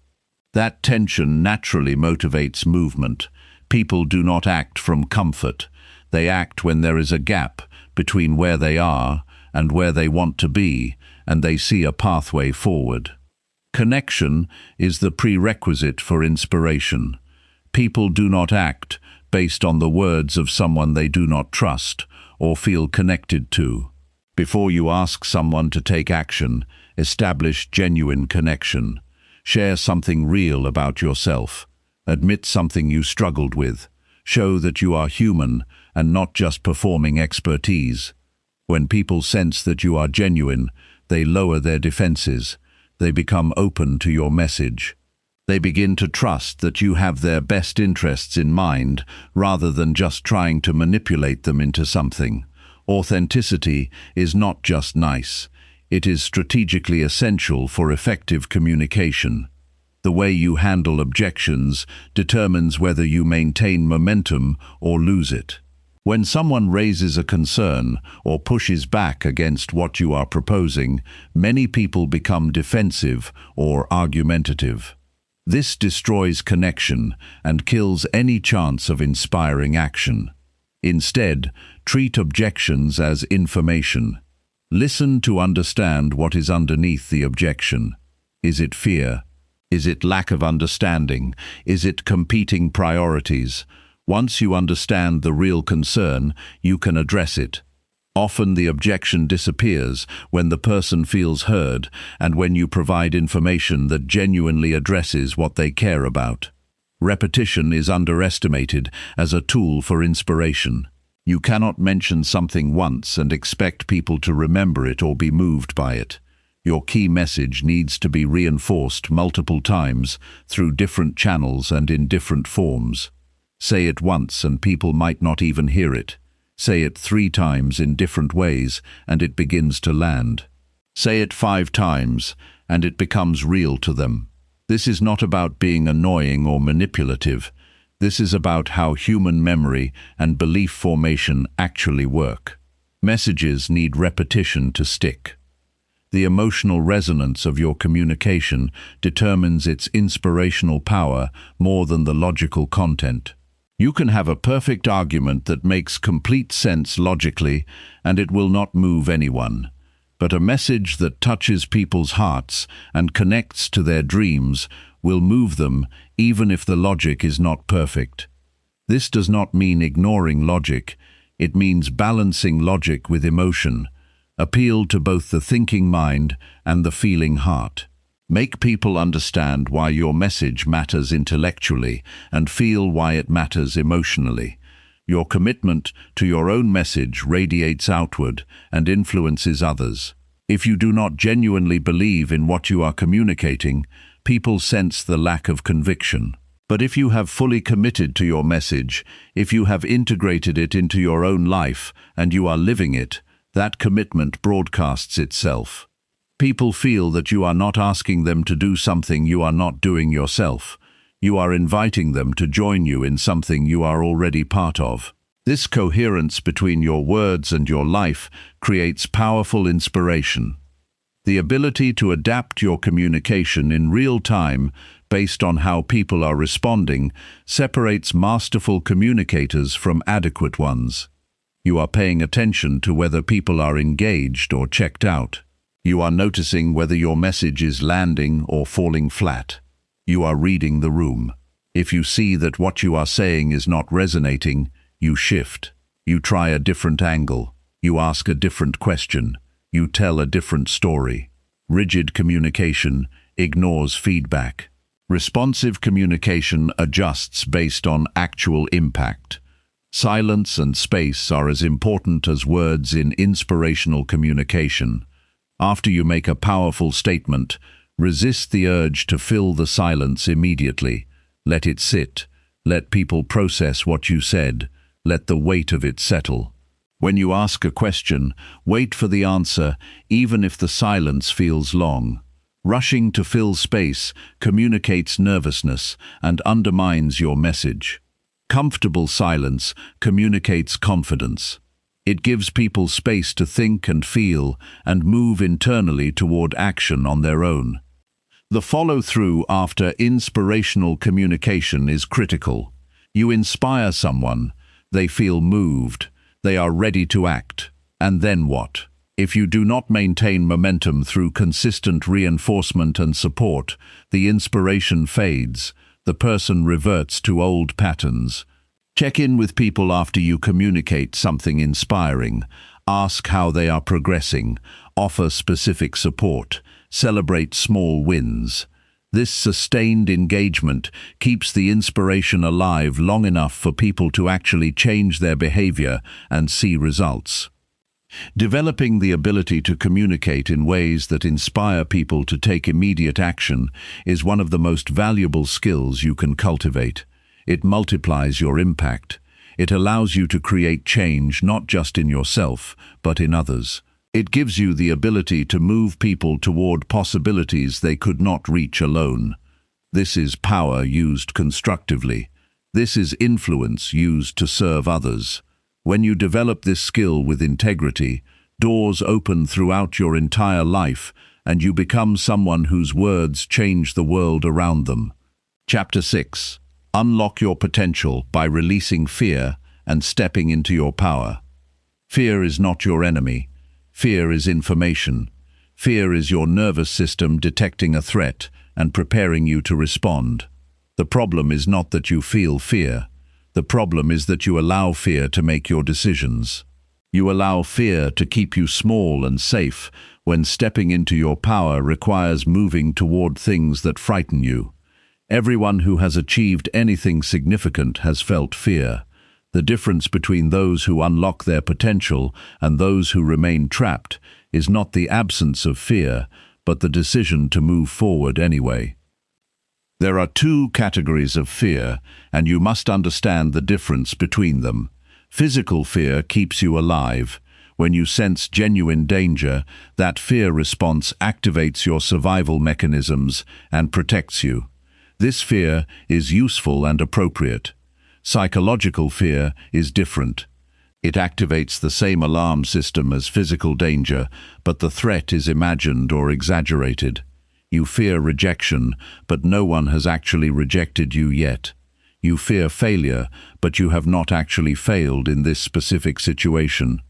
That tension naturally motivates movement. People do not act from comfort. They act when there is a gap between where they are and where they want to be, and they see a pathway forward. Connection is the prerequisite for inspiration. People do not act based on the words of someone they do not trust or feel connected to. Before you ask someone to take action, establish genuine connection. Share something real about yourself. Admit something you struggled with. Show that you are human and not just performing expertise. When people sense that you are genuine, they lower their defenses. They become open to your message. They begin to trust that you have their best interests in mind rather than just trying to manipulate them into something. Authenticity is not just nice. It is strategically essential for effective communication. The way you handle objections determines whether you maintain momentum or lose it. When someone raises a concern or pushes back against what you are proposing, many people become defensive or argumentative. This destroys connection and kills any chance of inspiring action. Instead, treat objections as information. Listen to understand what is underneath the objection. Is it fear? Is it lack of understanding? Is it competing priorities? Once you understand the real concern, you can address it. Often the objection disappears when the person feels heard and when you provide information that genuinely addresses what they care about. Repetition is underestimated as a tool for inspiration. You cannot mention something once and expect people to remember it or be moved by it. Your key message needs to be reinforced multiple times through different channels and in different forms. Say it once and people might not even hear it. Say it 3 times in different ways and it begins to land. Say it 5 times and it becomes real to them. This is not about being annoying or manipulative. This is about how human memory and belief formation actually work. Messages need repetition to stick. The emotional resonance of your communication determines its inspirational power more than the logical content. You can have a perfect argument that makes complete sense logically, and it will not move anyone. But a message that touches people's hearts and connects to their dreams will move them even if the logic is not perfect. This does not mean ignoring logic. It means balancing logic with emotion. Appeal to both the thinking mind and the feeling heart. Make people understand why your message matters intellectually and feel why it matters emotionally. Your commitment to your own message radiates outward and influences others. If you do not genuinely believe in what you are communicating, people sense the lack of conviction. But if you have fully committed to your message, if you have integrated it into your own life and you are living it, that commitment broadcasts itself. People feel that you are not asking them to do something you are not doing yourself. You are inviting them to join you in something you are already part of. This coherence between your words and your life creates powerful inspiration. The ability to adapt your communication in real time based on how people are responding separates masterful communicators from adequate ones. You are paying attention to whether people are engaged or checked out. You are noticing whether your message is landing or falling flat. You are reading the room. If you see that what you are saying is not resonating, you shift. You try a different angle. You ask a different question. You tell a different story. Rigid communication ignores feedback. Responsive communication adjusts based on actual impact. Silence and space are as important as words in inspirational communication. After you make a powerful statement, resist the urge to fill the silence immediately. Let it sit. Let people process what you said. Let the weight of it settle. When you ask a question, wait for the answer, even if the silence feels long. Rushing to fill space communicates nervousness and undermines your message. Comfortable silence communicates confidence. It gives people space to think and feel and move internally toward action on their own. The follow-through after inspirational communication is critical. You inspire someone, they feel moved, they are ready to act. And then what? If you do not maintain momentum through consistent reinforcement and support, the inspiration fades. The person reverts to old patterns. Check in with people after you communicate something inspiring. Ask how they are progressing. Offer specific support. Celebrate small wins. This sustained engagement keeps the inspiration alive long enough for people to actually change their behavior and see results. Developing the ability to communicate in ways that inspire people to take immediate action is one of the most valuable skills you can cultivate. It multiplies your impact. It allows you to create change not just in yourself, but in others. It gives you the ability to move people toward possibilities they could not reach alone. This is power used constructively. This is influence used to serve others. When you develop this skill with integrity, doors open throughout your entire life, and you become someone whose words change the world around them. Chapter 6. Unlock your potential by releasing fear and stepping into your power. Fear is not your enemy. Fear is information. Fear is your nervous system detecting a threat and preparing you to respond. The problem is not that you feel fear. The problem is that you allow fear to make your decisions. You allow fear to keep you small and safe when stepping into your power requires moving toward things that frighten you. Everyone who has achieved anything significant has felt fear. The difference between those who unlock their potential and those who remain trapped is not the absence of fear, but the decision to move forward anyway. There are two categories of fear, and you must understand the difference between them. Physical fear keeps you alive. When you sense genuine danger, that fear response activates your survival mechanisms and protects you. This fear is useful and appropriate. Psychological fear is different. It activates the same alarm system as physical danger, but the threat is imagined or exaggerated. You fear rejection, but no one has actually rejected you yet. You fear failure, but you have not actually failed in this specific situation.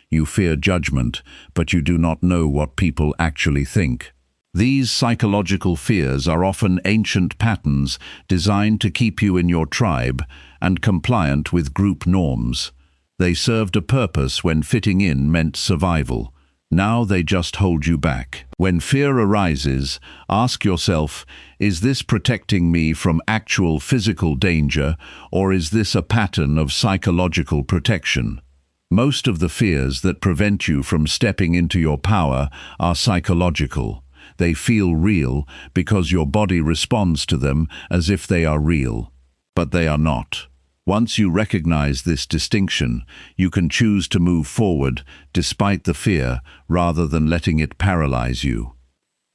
You fear judgment, but you do not know what people actually think. These psychological fears are often ancient patterns designed to keep you in your tribe and compliant with group norms. They served a purpose when fitting in meant survival. Now they just hold you back. When fear arises, ask yourself, is this protecting me from actual physical danger, or is this a pattern of psychological protection? Most of the fears that prevent you from stepping into your power are psychological. They feel real because your body responds to them as if they are real, but they are not. Once you recognize this distinction, you can choose to move forward despite the fear rather than letting it paralyze you.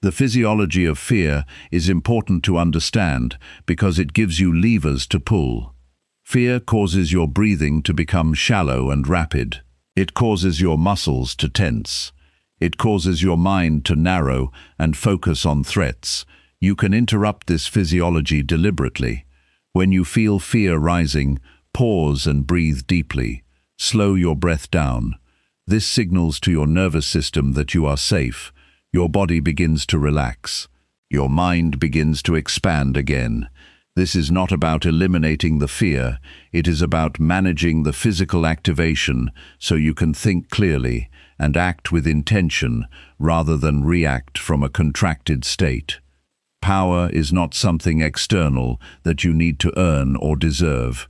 The physiology of fear is important to understand because it gives you levers to pull. Fear causes your breathing to become shallow and rapid. It causes your muscles to tense. It causes your mind to narrow and focus on threats. You can interrupt this physiology deliberately. When you feel fear rising, pause and breathe deeply. Slow your breath down. This signals to your nervous system that you are safe. Your body begins to relax. Your mind begins to expand again. This is not about eliminating the fear. It is about managing the physical activation so you can think clearly and act with intention rather than react from a contracted state. Power is not something external that you need to earn or deserve.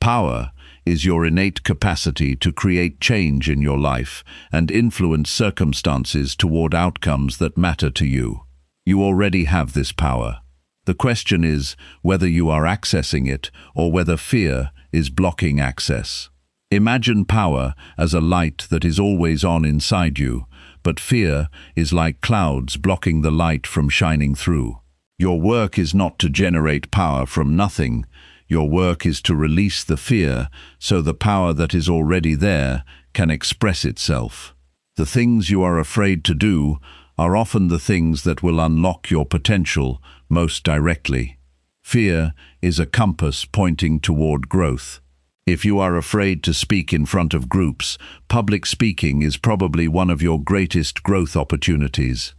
Power is your innate capacity to create change in your life and influence circumstances toward outcomes that matter to you. You already have this power. The question is whether you are accessing it or whether fear is blocking access. Imagine power as a light that is always on inside you, but fear is like clouds blocking the light from shining through. Your work is not to generate power from nothing. Your work is to release the fear so the power that is already there can express itself. The things you are afraid to do are often the things that will unlock your potential most directly. Fear is a compass pointing toward growth. If you are afraid to speak in front of groups, public speaking is probably one of your greatest growth opportunities.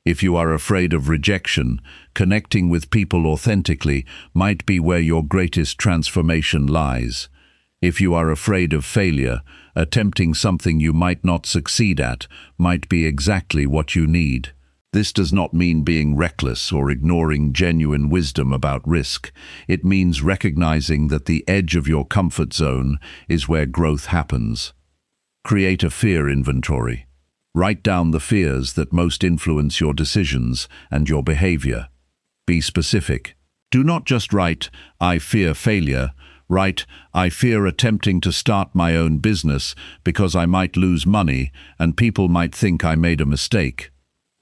If you are afraid of rejection, connecting with people authentically might be where your greatest transformation lies. If you are afraid of failure, attempting something you might not succeed at might be exactly what you need. This does not mean being reckless or ignoring genuine wisdom about risk. It means recognizing that the edge of your comfort zone is where growth happens. Create a fear inventory. Write down the fears that most influence your decisions and your behavior. Be specific. Do not just write, "I fear failure." Write, "I fear attempting to start my own business because I might lose money and people might think I made a mistake."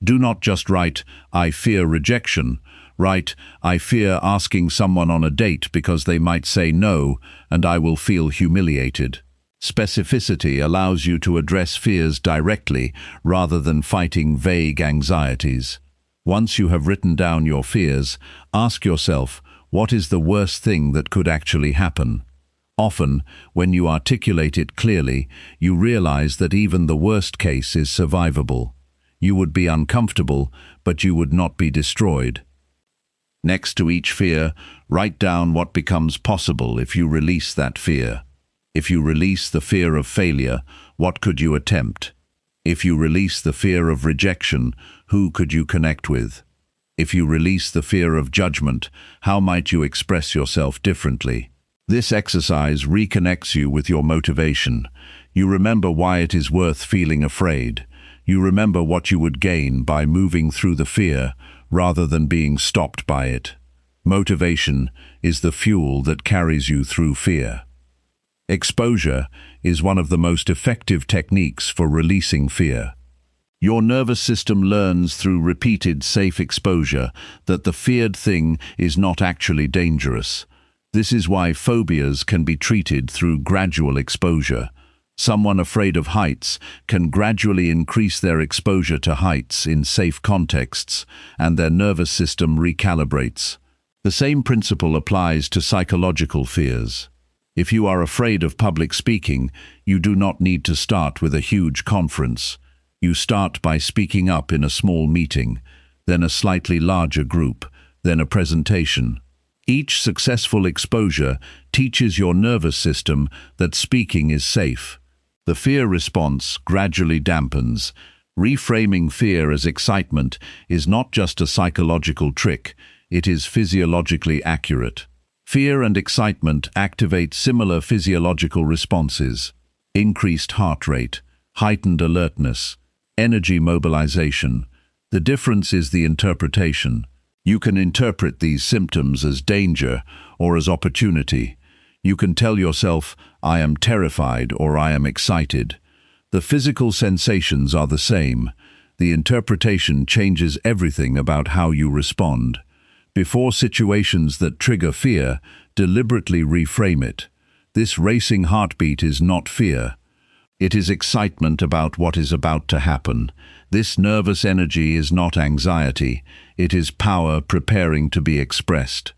Do not just write, "I fear rejection." Write, "I fear asking someone on a date because they might say no and I will feel humiliated." Specificity allows you to address fears directly rather than fighting vague anxieties. Once you have written down your fears, ask yourself, what is the worst thing that could actually happen? Often, when you articulate it clearly, you realize that even the worst case is survivable. You would be uncomfortable, but you would not be destroyed. Next to each fear, write down what becomes possible if you release that fear. If you release the fear of failure, what could you attempt? If you release the fear of rejection, who could you connect with? If you release the fear of judgment, how might you express yourself differently? This exercise reconnects you with your motivation. You remember why it is worth feeling afraid. You remember what you would gain by moving through the fear rather than being stopped by it. Motivation is the fuel that carries you through fear. Exposure is one of the most effective techniques for releasing fear. Your nervous system learns through repeated safe exposure that the feared thing is not actually dangerous. This is why phobias can be treated through gradual exposure. Someone afraid of heights can gradually increase their exposure to heights in safe contexts, and their nervous system recalibrates. The same principle applies to psychological fears. If you are afraid of public speaking, you do not need to start with a huge conference. You start by speaking up in a small meeting, then a slightly larger group, then a presentation. Each successful exposure teaches your nervous system that speaking is safe. The fear response gradually dampens. Reframing fear as excitement is not just a psychological trick, it is physiologically accurate. Fear and excitement activate similar physiological responses: increased heart rate, heightened alertness, energy mobilization. The difference is the interpretation. You can interpret these symptoms as danger or as opportunity. You can tell yourself, I am terrified or I am excited. The physical sensations are the same. The interpretation changes everything about how you respond. Before situations that trigger fear, deliberately reframe it. This racing heartbeat is not fear. It is excitement about what is about to happen. This nervous energy is not anxiety. It is power preparing to be expressed.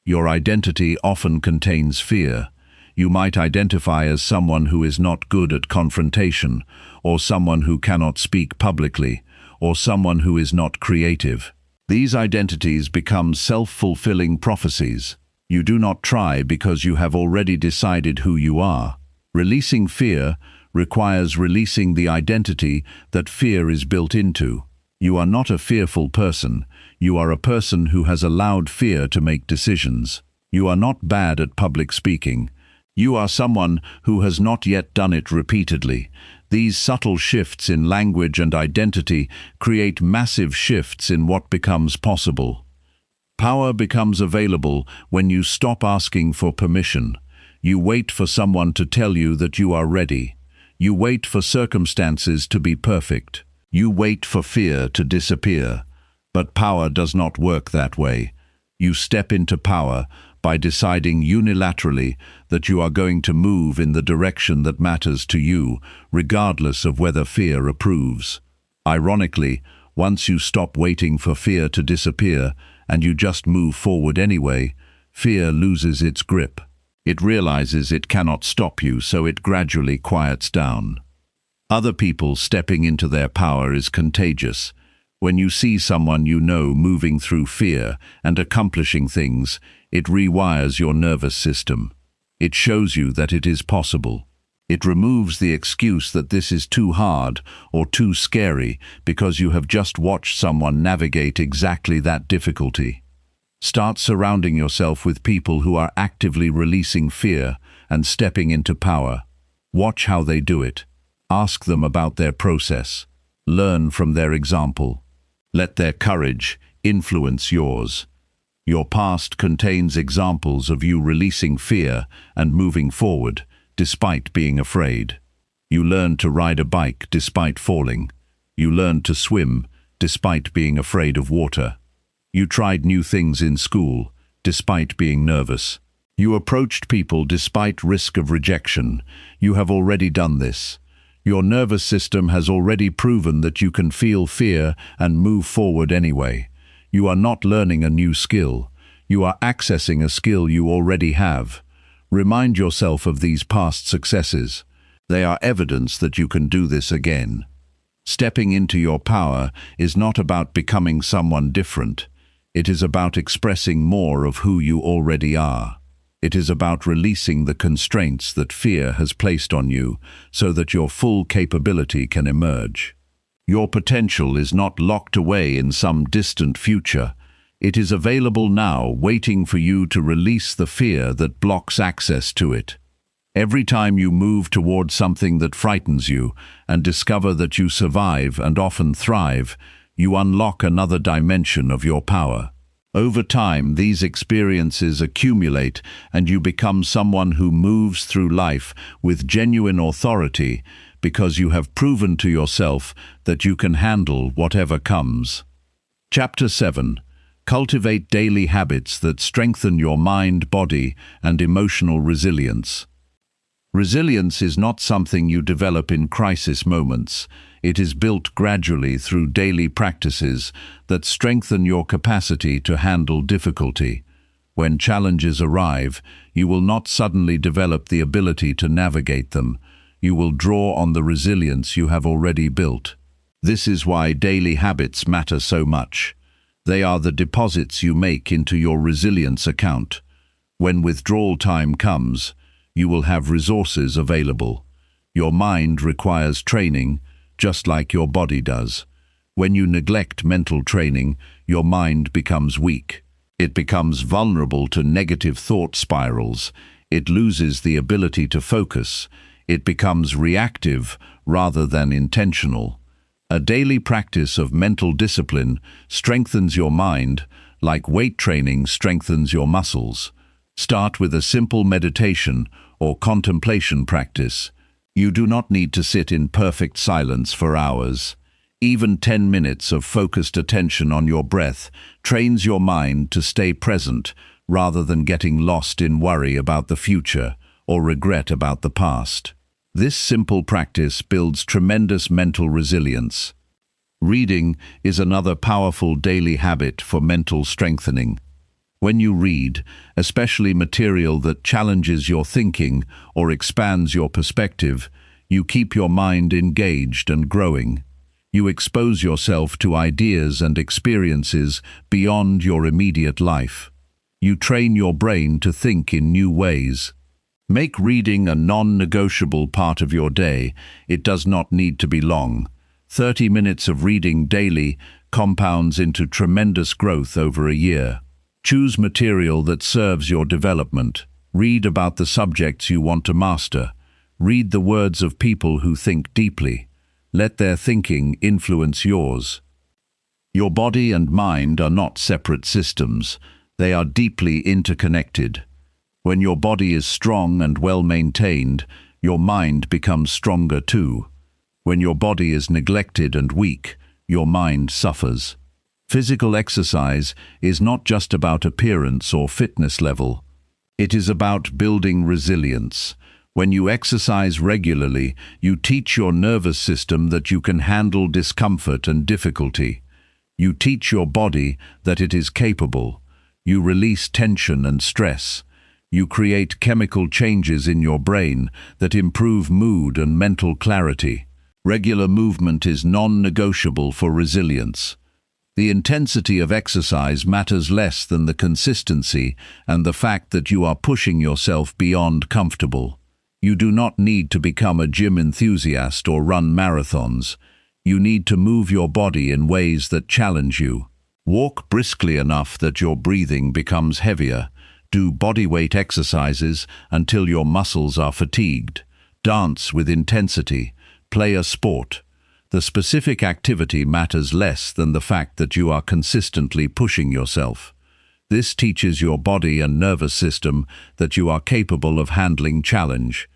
Your identity often contains fear. You might identify as someone who is not good at confrontation, or someone who cannot speak publicly, or someone who is not creative. These identities become self-fulfilling prophecies. You do not try because you have already decided who you are. Releasing fear requires releasing the identity that fear is built into. You are not a fearful person. You are a person who has allowed fear to make decisions. You are not bad at public speaking. You are someone who has not yet done it repeatedly. These subtle shifts in language and identity create massive shifts in what becomes possible. Power becomes available when you stop asking for permission. You wait for someone to tell you that you are ready. You wait for circumstances to be perfect. You wait for fear to disappear. But power does not work that way. You step into power by deciding unilaterally that you are going to move in the direction that matters to you, regardless of whether fear approves. Ironically, once you stop waiting for fear to disappear and you just move forward anyway, fear loses its grip. It realizes it cannot stop you, so it gradually quiets down. Other people stepping into their power is contagious. When you see someone you know moving through fear and accomplishing things, it rewires your nervous system. It shows you that it is possible. It removes the excuse that this is too hard or too scary because you have just watched someone navigate exactly that difficulty. Start surrounding yourself with people who are actively releasing fear and stepping into power. Watch how they do it. Ask them about their process. Learn from their example. Let their courage influence yours. Your past contains examples of you releasing fear and moving forward, despite being afraid. You learned to ride a bike despite falling. You learned to swim despite being afraid of water. You tried new things in school despite being nervous. You approached people despite risk of rejection. You have already done this. Your nervous system has already proven that you can feel fear and move forward anyway. You are not learning a new skill. You are accessing a skill you already have. Remind yourself of these past successes. They are evidence that you can do this again. Stepping into your power is not about becoming someone different. It is about expressing more of who you already are. It is about releasing the constraints that fear has placed on you so that your full capability can emerge. Your potential is not locked away in some distant future. It is available now, waiting for you to release the fear that blocks access to it. Every time you move toward something that frightens you and discover that you survive and often thrive, you unlock another dimension of your power. Over time, these experiences accumulate and you become someone who moves through life with genuine authority because you have proven to yourself that you can handle whatever comes. Chapter 7. Cultivate daily habits that strengthen your mind, body, and emotional resilience. Resilience is not something you develop in crisis moments. It is built gradually through daily practices that strengthen your capacity to handle difficulty. When challenges arrive, you will not suddenly develop the ability to navigate them. You will draw on the resilience you have already built. This is why daily habits matter so much. They are the deposits you make into your resilience account. When withdrawal time comes, you will have resources available. Your mind requires training, just like your body does. When you neglect mental training, your mind becomes weak. It becomes vulnerable to negative thought spirals. It loses the ability to focus. It becomes reactive rather than intentional. A daily practice of mental discipline strengthens your mind, like weight training strengthens your muscles. Start with a simple meditation or contemplation practice. You do not need to sit in perfect silence for hours. Even 10 minutes of focused attention on your breath trains your mind to stay present rather than getting lost in worry about the future or regret about the past. This simple practice builds tremendous mental resilience. Reading is another powerful daily habit for mental strengthening. When you read, especially material that challenges your thinking or expands your perspective, you keep your mind engaged and growing. You expose yourself to ideas and experiences beyond your immediate life. You train your brain to think in new ways. Make reading a non-negotiable part of your day. It does not need to be long. 30 minutes of reading daily compounds into tremendous growth over a year. Choose material that serves your development. Read about the subjects you want to master. Read the words of people who think deeply. Let their thinking influence yours. Your body and mind are not separate systems. They are deeply interconnected. When your body is strong and well-maintained, your mind becomes stronger too. When your body is neglected and weak, your mind suffers. Physical exercise is not just about appearance or fitness level. It is about building resilience. When you exercise regularly, you teach your nervous system that you can handle discomfort and difficulty. You teach your body that it is capable. You release tension and stress. You create chemical changes in your brain that improve mood and mental clarity. Regular movement is non-negotiable for resilience. The intensity of exercise matters less than the consistency and the fact that you are pushing yourself beyond comfortable. You do not need to become a gym enthusiast or run marathons. You need to move your body in ways that challenge you. Walk briskly enough that your breathing becomes heavier. Do bodyweight exercises until your muscles are fatigued. Dance with intensity. Play a sport. The specific activity matters less than the fact that you are consistently pushing yourself. This teaches your body and nervous system that you are capable of handling challenge.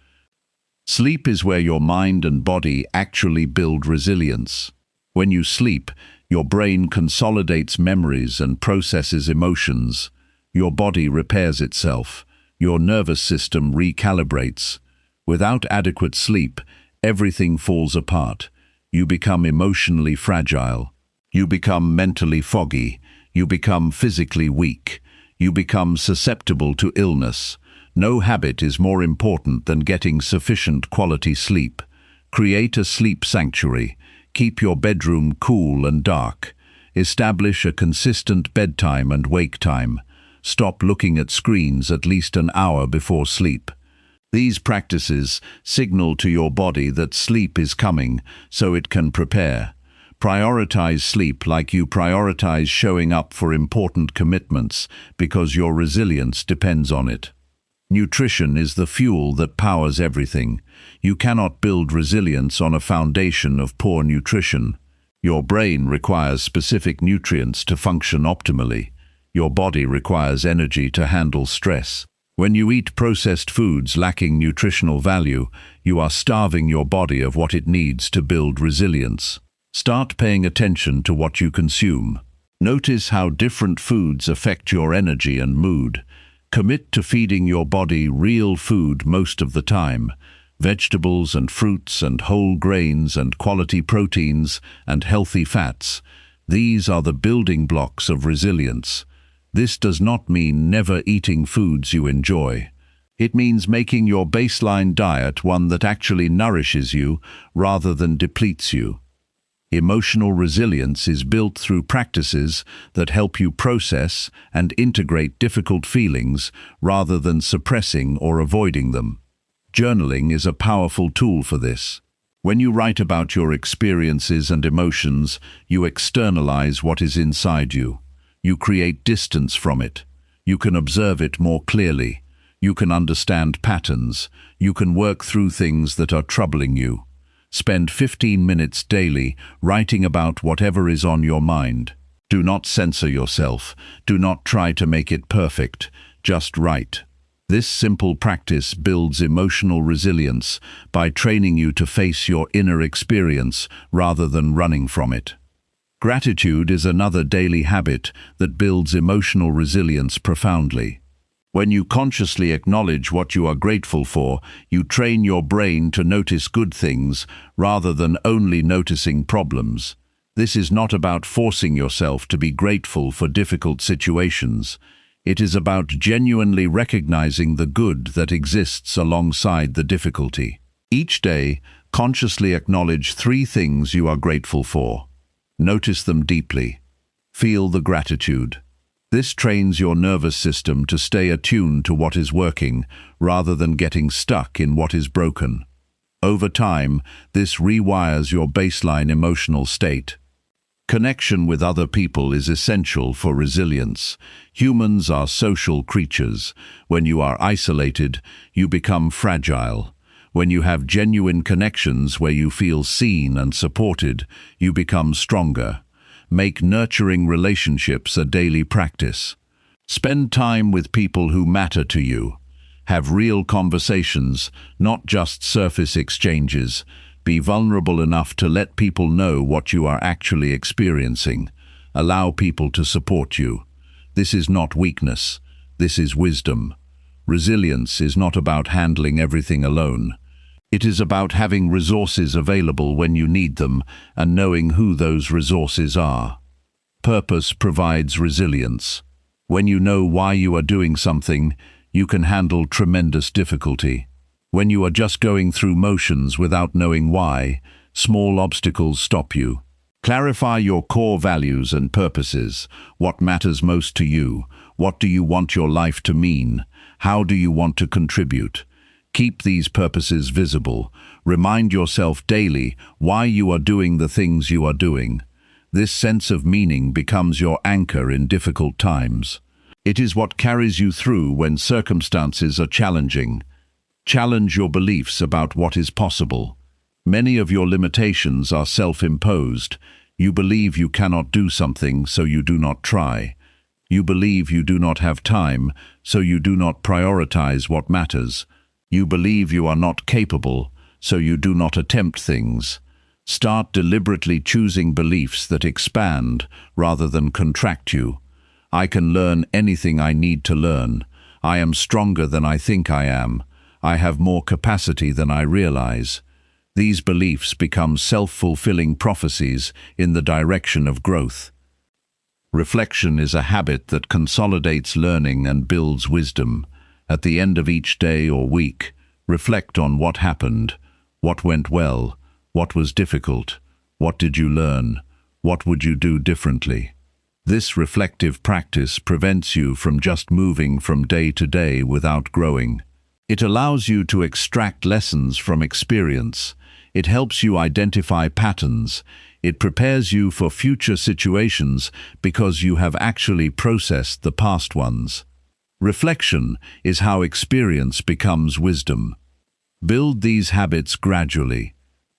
Sleep is where your mind and body actually build resilience. When you sleep, your brain consolidates memories and processes emotions. Your body repairs itself. Your nervous system recalibrates. Without adequate sleep, everything falls apart. You become emotionally fragile. You become mentally foggy. You become physically weak. You become susceptible to illness. No habit is more important than getting sufficient quality sleep. Create a sleep sanctuary. Keep your bedroom cool and dark. Establish a consistent bedtime and wake time. Stop looking at screens at least an hour before sleep. These practices signal to your body that sleep is coming, so it can prepare. Prioritize sleep like you prioritize showing up for important commitments, because your resilience depends on it. Nutrition is the fuel that powers everything. You cannot build resilience on a foundation of poor nutrition. Your brain requires specific nutrients to function optimally. Your body requires energy to handle stress. When you eat processed foods lacking nutritional value, you are starving your body of what it needs to build resilience. Start paying attention to what you consume. Notice how different foods affect your energy and mood. Commit to feeding your body real food most of the time. Vegetables and fruits and whole grains and quality proteins and healthy fats. These are the building blocks of resilience. This does not mean never eating foods you enjoy. It means making your baseline diet one that actually nourishes you rather than depletes you. Emotional resilience is built through practices that help you process and integrate difficult feelings rather than suppressing or avoiding them. Journaling is a powerful tool for this. When you write about your experiences and emotions, you externalize what is inside you. You create distance from it. You can observe it more clearly. You can understand patterns. You can work through things that are troubling you. Spend 15 minutes daily writing about whatever is on your mind. Do not censor yourself. Do not try to make it perfect. Just write. This simple practice builds emotional resilience by training you to face your inner experience rather than running from it. Gratitude is another daily habit that builds emotional resilience profoundly. When you consciously acknowledge what you are grateful for, you train your brain to notice good things rather than only noticing problems. This is not about forcing yourself to be grateful for difficult situations. It is about genuinely recognizing the good that exists alongside the difficulty. Each day, consciously acknowledge 3 things you are grateful for. Notice them deeply. Feel the gratitude. This trains your nervous system to stay attuned to what is working, rather than getting stuck in what is broken. Over time, this rewires your baseline emotional state. Connection with other people is essential for resilience. Humans are social creatures. When you are isolated, you become fragile. When you have genuine connections where you feel seen and supported, you become stronger. Make nurturing relationships a daily practice. Spend time with people who matter to you. Have real conversations, not just surface exchanges. Be vulnerable enough to let people know what you are actually experiencing. Allow people to support you. This is not weakness. This is wisdom. Resilience is not about handling everything alone. It is about having resources available when you need them and knowing who those resources are. Purpose provides resilience. When you know why you are doing something, you can handle tremendous difficulty. When you are just going through motions without knowing why, small obstacles stop you. Clarify your core values and purposes. What matters most to you? What do you want your life to mean? How do you want to contribute? Keep these purposes visible. Remind yourself daily why you are doing the things you are doing. This sense of meaning becomes your anchor in difficult times. It is what carries you through when circumstances are challenging. Challenge your beliefs about what is possible. Many of your limitations are self-imposed. You believe you cannot do something, so you do not try. You believe you do not have time, so you do not prioritize what matters. You believe you are not capable, so you do not attempt things. Start deliberately choosing beliefs that expand rather than contract you. I can learn anything I need to learn. I am stronger than I think I am. I have more capacity than I realize. These beliefs become self-fulfilling prophecies in the direction of growth. Reflection is a habit that consolidates learning and builds wisdom. At the end of each day or week, reflect on what happened, what went well, what was difficult, what did you learn, what would you do differently. This reflective practice prevents you from just moving from day to day without growing. It allows you to extract lessons from experience. It helps you identify patterns. It prepares you for future situations because you have actually processed the past ones. Reflection is how experience becomes wisdom. Build these habits gradually.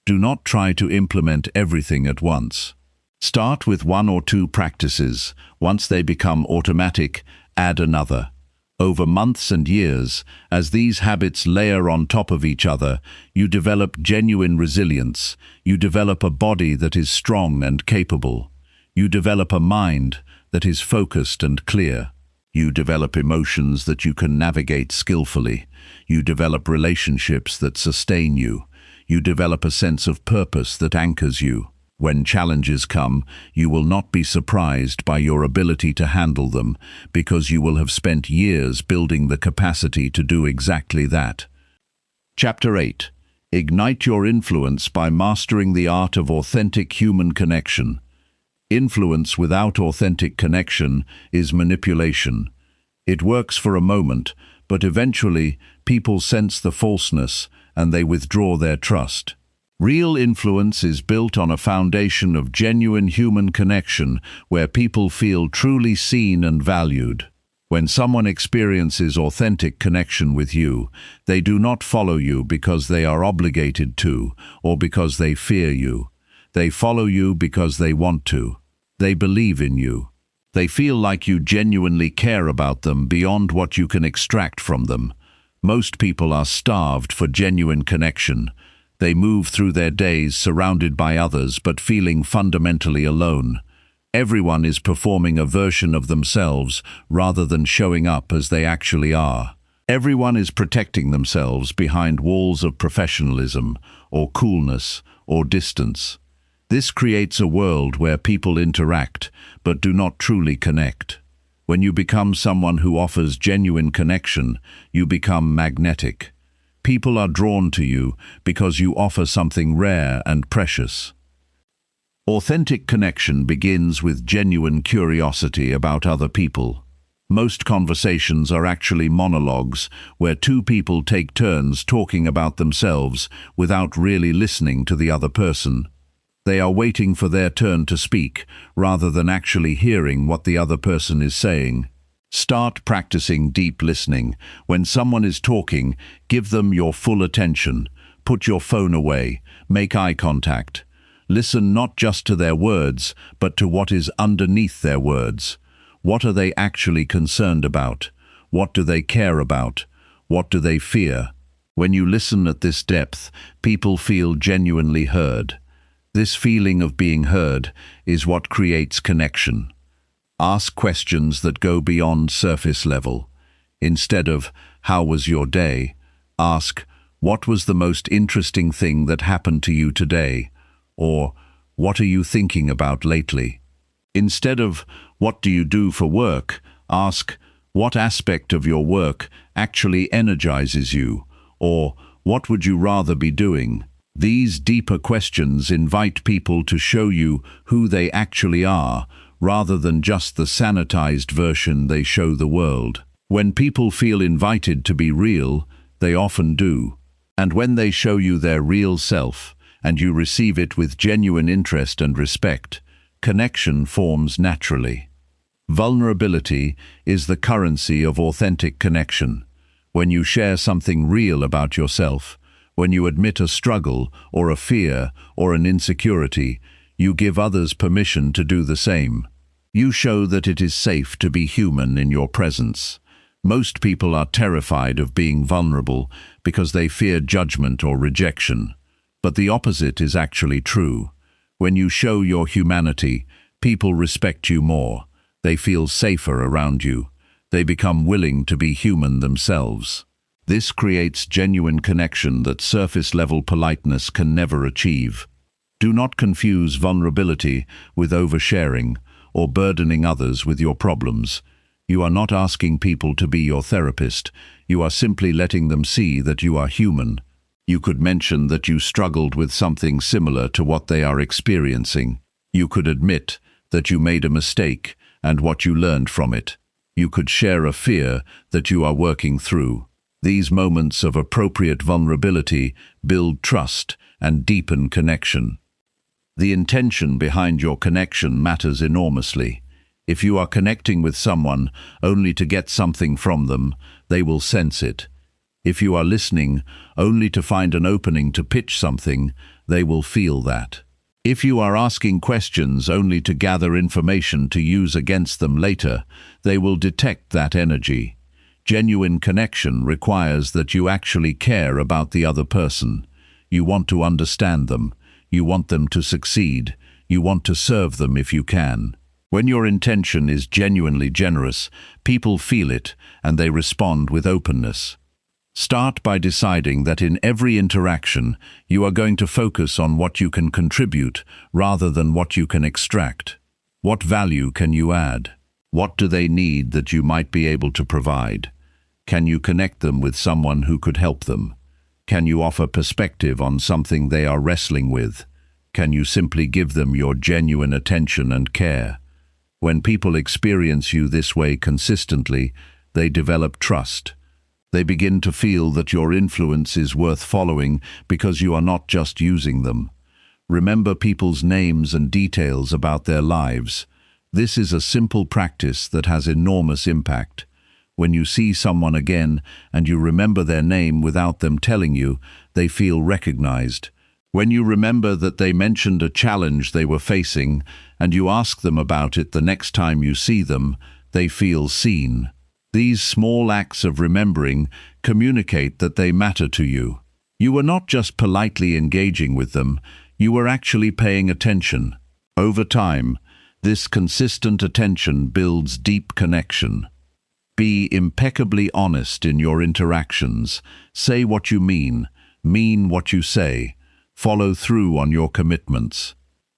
Do not try to implement everything at once. Start with 1 or 2 practices. Once they become automatic, add another. Over months and years, as these habits layer on top of each other, you develop genuine resilience. You develop a body that is strong and capable. You develop a mind that is focused and clear. You develop emotions that you can navigate skillfully. You develop relationships that sustain you. You develop a sense of purpose that anchors you. When challenges come, you will not be surprised by your ability to handle them, because you will have spent years building the capacity to do exactly that. Chapter 8. Ignite your influence by mastering the art of authentic human connection. Influence without authentic connection is manipulation. It works for a moment, but eventually people sense the falseness and they withdraw their trust. Real influence is built on a foundation of genuine human connection where people feel truly seen and valued. When someone experiences authentic connection with you, they do not follow you because they are obligated to or because they fear you. They follow you because they want to. They believe in you. They feel like you genuinely care about them beyond what you can extract from them. Most people are starved for genuine connection. They move through their days surrounded by others but feeling fundamentally alone. Everyone is performing a version of themselves rather than showing up as they actually are. Everyone is protecting themselves behind walls of professionalism or coolness or distance. This creates a world where people interact but do not truly connect. When you become someone who offers genuine connection, you become magnetic. People are drawn to you because you offer something rare and precious. Authentic connection begins with genuine curiosity about other people. Most conversations are actually monologues where 2 people take turns talking about themselves without really listening to the other person. They are waiting for their turn to speak rather than actually hearing what the other person is saying. Start practicing deep listening. When someone is talking, give them your full attention. Put your phone away. Make eye contact. Listen not just to their words, but to what is underneath their words. What are they actually concerned about? What do they care about? What do they fear? When you listen at this depth, people feel genuinely heard. This feeling of being heard is what creates connection. Ask questions that go beyond surface level. Instead of, "How was your day?" ask, "What was the most interesting thing that happened to you today?" Or, "What are you thinking about lately?" Instead of, "What do you do for work?" ask, "What aspect of your work actually energizes you?" Or, "What would you rather be doing?" These deeper questions invite people to show you who they actually are, rather than just the sanitized version they show the world. When people feel invited to be real, they often do. And when they show you their real self, and you receive it with genuine interest and respect, connection forms naturally. Vulnerability is the currency of authentic connection. When you share something real about yourself, when you admit a struggle or a fear or an insecurity, you give others permission to do the same. You show that it is safe to be human in your presence. Most people are terrified of being vulnerable because they fear judgment or rejection. But the opposite is actually true. When you show your humanity, people respect you more. They feel safer around you. They become willing to be human themselves. This creates genuine connection that surface-level politeness can never achieve. Do not confuse vulnerability with oversharing or burdening others with your problems. You are not asking people to be your therapist. You are simply letting them see that you are human. You could mention that you struggled with something similar to what they are experiencing. You could admit that you made a mistake and what you learned from it. You could share a fear that you are working through. These moments of appropriate vulnerability build trust and deepen connection. The intention behind your connection matters enormously. If you are connecting with someone only to get something from them, they will sense it. If you are listening only to find an opening to pitch something, they will feel that. If you are asking questions only to gather information to use against them later, they will detect that energy. Genuine connection requires that you actually care about the other person. You want to understand them. You want them to succeed. You want to serve them if you can. When your intention is genuinely generous, people feel it and they respond with openness. Start by deciding that in every interaction, you are going to focus on what you can contribute rather than what you can extract. What value can you add? What do they need that you might be able to provide? Can you connect them with someone who could help them? Can you offer perspective on something they are wrestling with? Can you simply give them your genuine attention and care? When people experience you this way consistently, they develop trust. They begin to feel that your influence is worth following because you are not just using them. Remember people's names and details about their lives. This is a simple practice that has enormous impact. When you see someone again and you remember their name without them telling you, they feel recognized. When you remember that they mentioned a challenge they were facing and you ask them about it the next time you see them, they feel seen. These small acts of remembering communicate that they matter to you. You were not just politely engaging with them, you were actually paying attention. Over time, this consistent attention builds deep connection. Be impeccably honest in your interactions. Say what you mean what you say. Follow through on your commitments.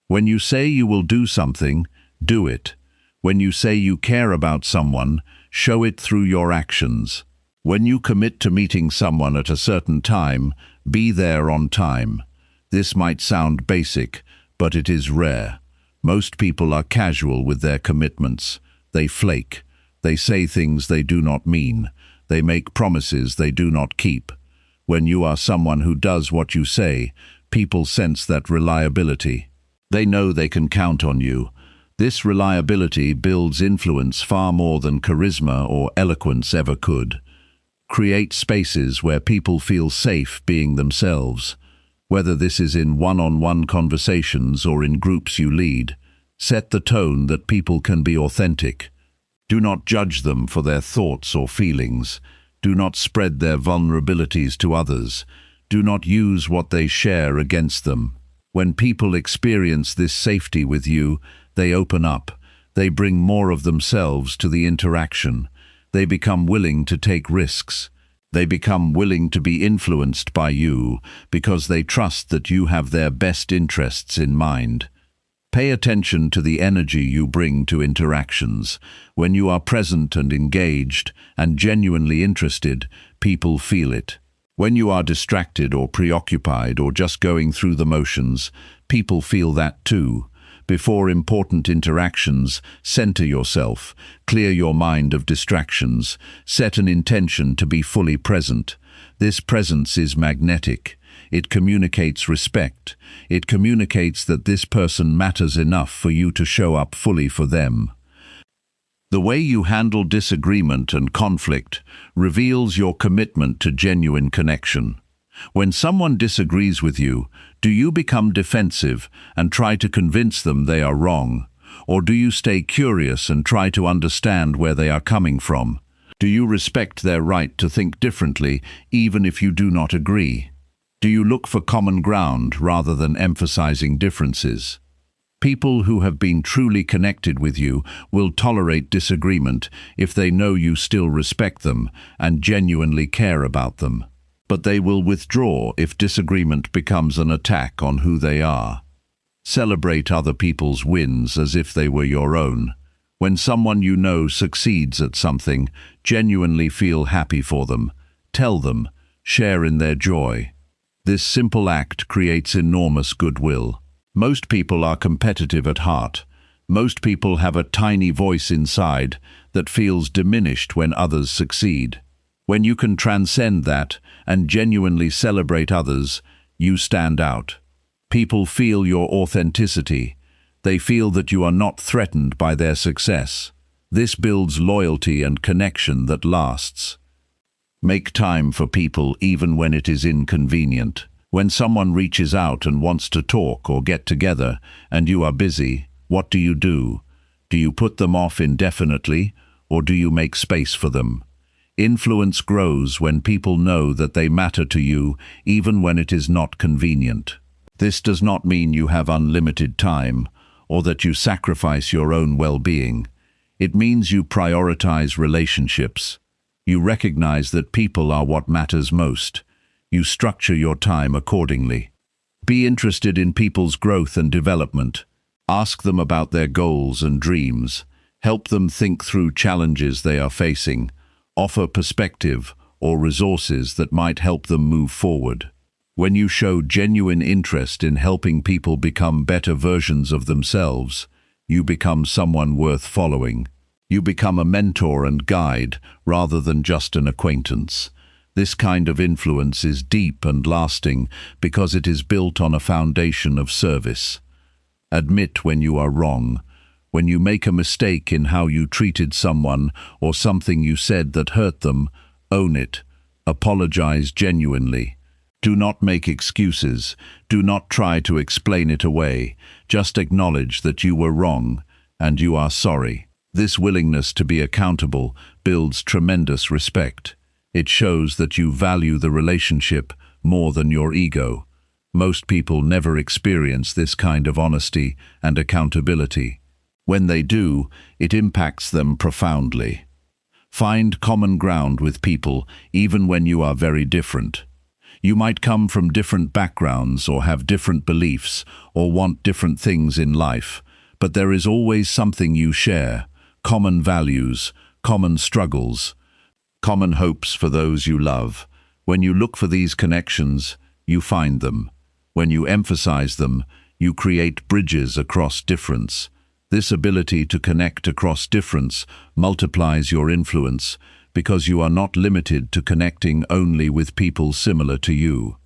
When you say you will do something, do it. When you say you care about someone, show it through your actions. When you commit to meeting someone at a certain time, be there on time. This might sound basic, but it is rare. Most people are casual with their commitments. They flake. They say things they do not mean. They make promises they do not keep. When you are someone who does what you say, people sense that reliability. They know they can count on you. This reliability builds influence far more than charisma or eloquence ever could. Create spaces where people feel safe being themselves. Whether this is in one-on-one conversations or in groups you lead, set the tone that people can be authentic. Do not judge them for their thoughts or feelings. Do not spread their vulnerabilities to others. Do not use what they share against them. When people experience this safety with you, they open up. They bring more of themselves to the interaction. They become willing to take risks. They become willing to be influenced by you because they trust that you have their best interests in mind. Pay attention to the energy you bring to interactions. When you are present and engaged and genuinely interested, people feel it. When you are distracted or preoccupied or just going through the motions, people feel that too. Before important interactions, center yourself, clear your mind of distractions, set an intention to be fully present. This presence is magnetic. It communicates respect. It communicates that this person matters enough for you to show up fully for them. The way you handle disagreement and conflict reveals your commitment to genuine connection. When someone disagrees with you, do you become defensive and try to convince them they are wrong? Or do you stay curious and try to understand where they are coming from? Do you respect their right to think differently, even if you do not agree? Do you look for common ground rather than emphasizing differences? People who have been truly connected with you will tolerate disagreement if they know you still respect them and genuinely care about them. But they will withdraw if disagreement becomes an attack on who they are. Celebrate other people's wins as if they were your own. When someone you know succeeds at something, genuinely feel happy for them. Tell them, share in their joy. This simple act creates enormous goodwill. Most people are competitive at heart. Most people have a tiny voice inside that feels diminished when others succeed. When you can transcend that and genuinely celebrate others, you stand out. People feel your authenticity. They feel that you are not threatened by their success. This builds loyalty and connection that lasts. Make time for people even when it is inconvenient. When someone reaches out and wants to talk or get together and you are busy, what do? Do you put them off indefinitely, or do you make space for them? Influence grows when people know that they matter to you even when it is not convenient. This does not mean you have unlimited time or that you sacrifice your own well-being. It means you prioritize relationships. You recognize that people are what matters most. You structure your time accordingly. Be interested in people's growth and development. Ask them about their goals and dreams. Help them think through challenges they are facing. Offer perspective or resources that might help them move forward. When you show genuine interest in helping people become better versions of themselves, you become someone worth following. You become a mentor and guide rather than just an acquaintance. This kind of influence is deep and lasting because it is built on a foundation of service. Admit when you are wrong. When you make a mistake in how you treated someone or something you said that hurt them, own it. Apologize genuinely. Do not make excuses. Do not try to explain it away. Just acknowledge that you were wrong and you are sorry. This willingness to be accountable builds tremendous respect. It shows that you value the relationship more than your ego. Most people never experience this kind of honesty and accountability. When they do, it impacts them profoundly. Find common ground with people even when you are very different. You might come from different backgrounds or have different beliefs or want different things in life, but there is always something you share: common values, common struggles, common hopes for those you love. When you look for these connections, you find them. When you emphasize them, you create bridges across difference. This ability to connect across difference multiplies your influence because you are not limited to connecting only with people similar to you.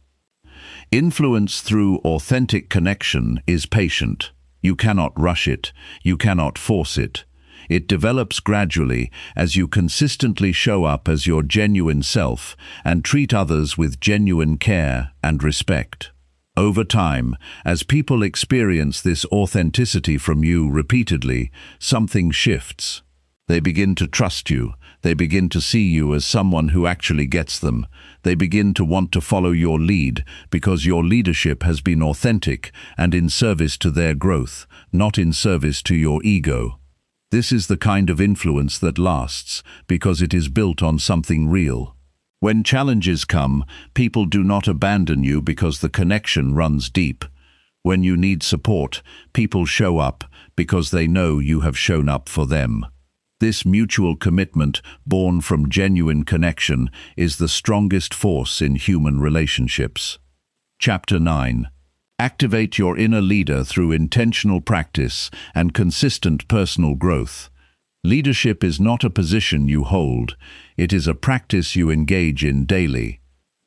Influence through authentic connection is patient. You cannot rush it. You cannot force it. It develops gradually as you consistently show up as your genuine self and treat others with genuine care and respect. Over time, as people experience this authenticity from you repeatedly, something shifts. They begin to trust you. They begin to see you as someone who actually gets them. They begin to want to follow your lead because your leadership has been authentic and in service to their growth, not in service to your ego. This is the kind of influence that lasts because it is built on something real. When challenges come, people do not abandon you because the connection runs deep. When you need support, people show up because they know you have shown up for them. This mutual commitment, born from genuine connection, is the strongest force in human relationships. Chapter 9. Activate your inner leader through intentional practice and consistent personal growth. Leadership is not a position you hold. It is a practice you engage in daily.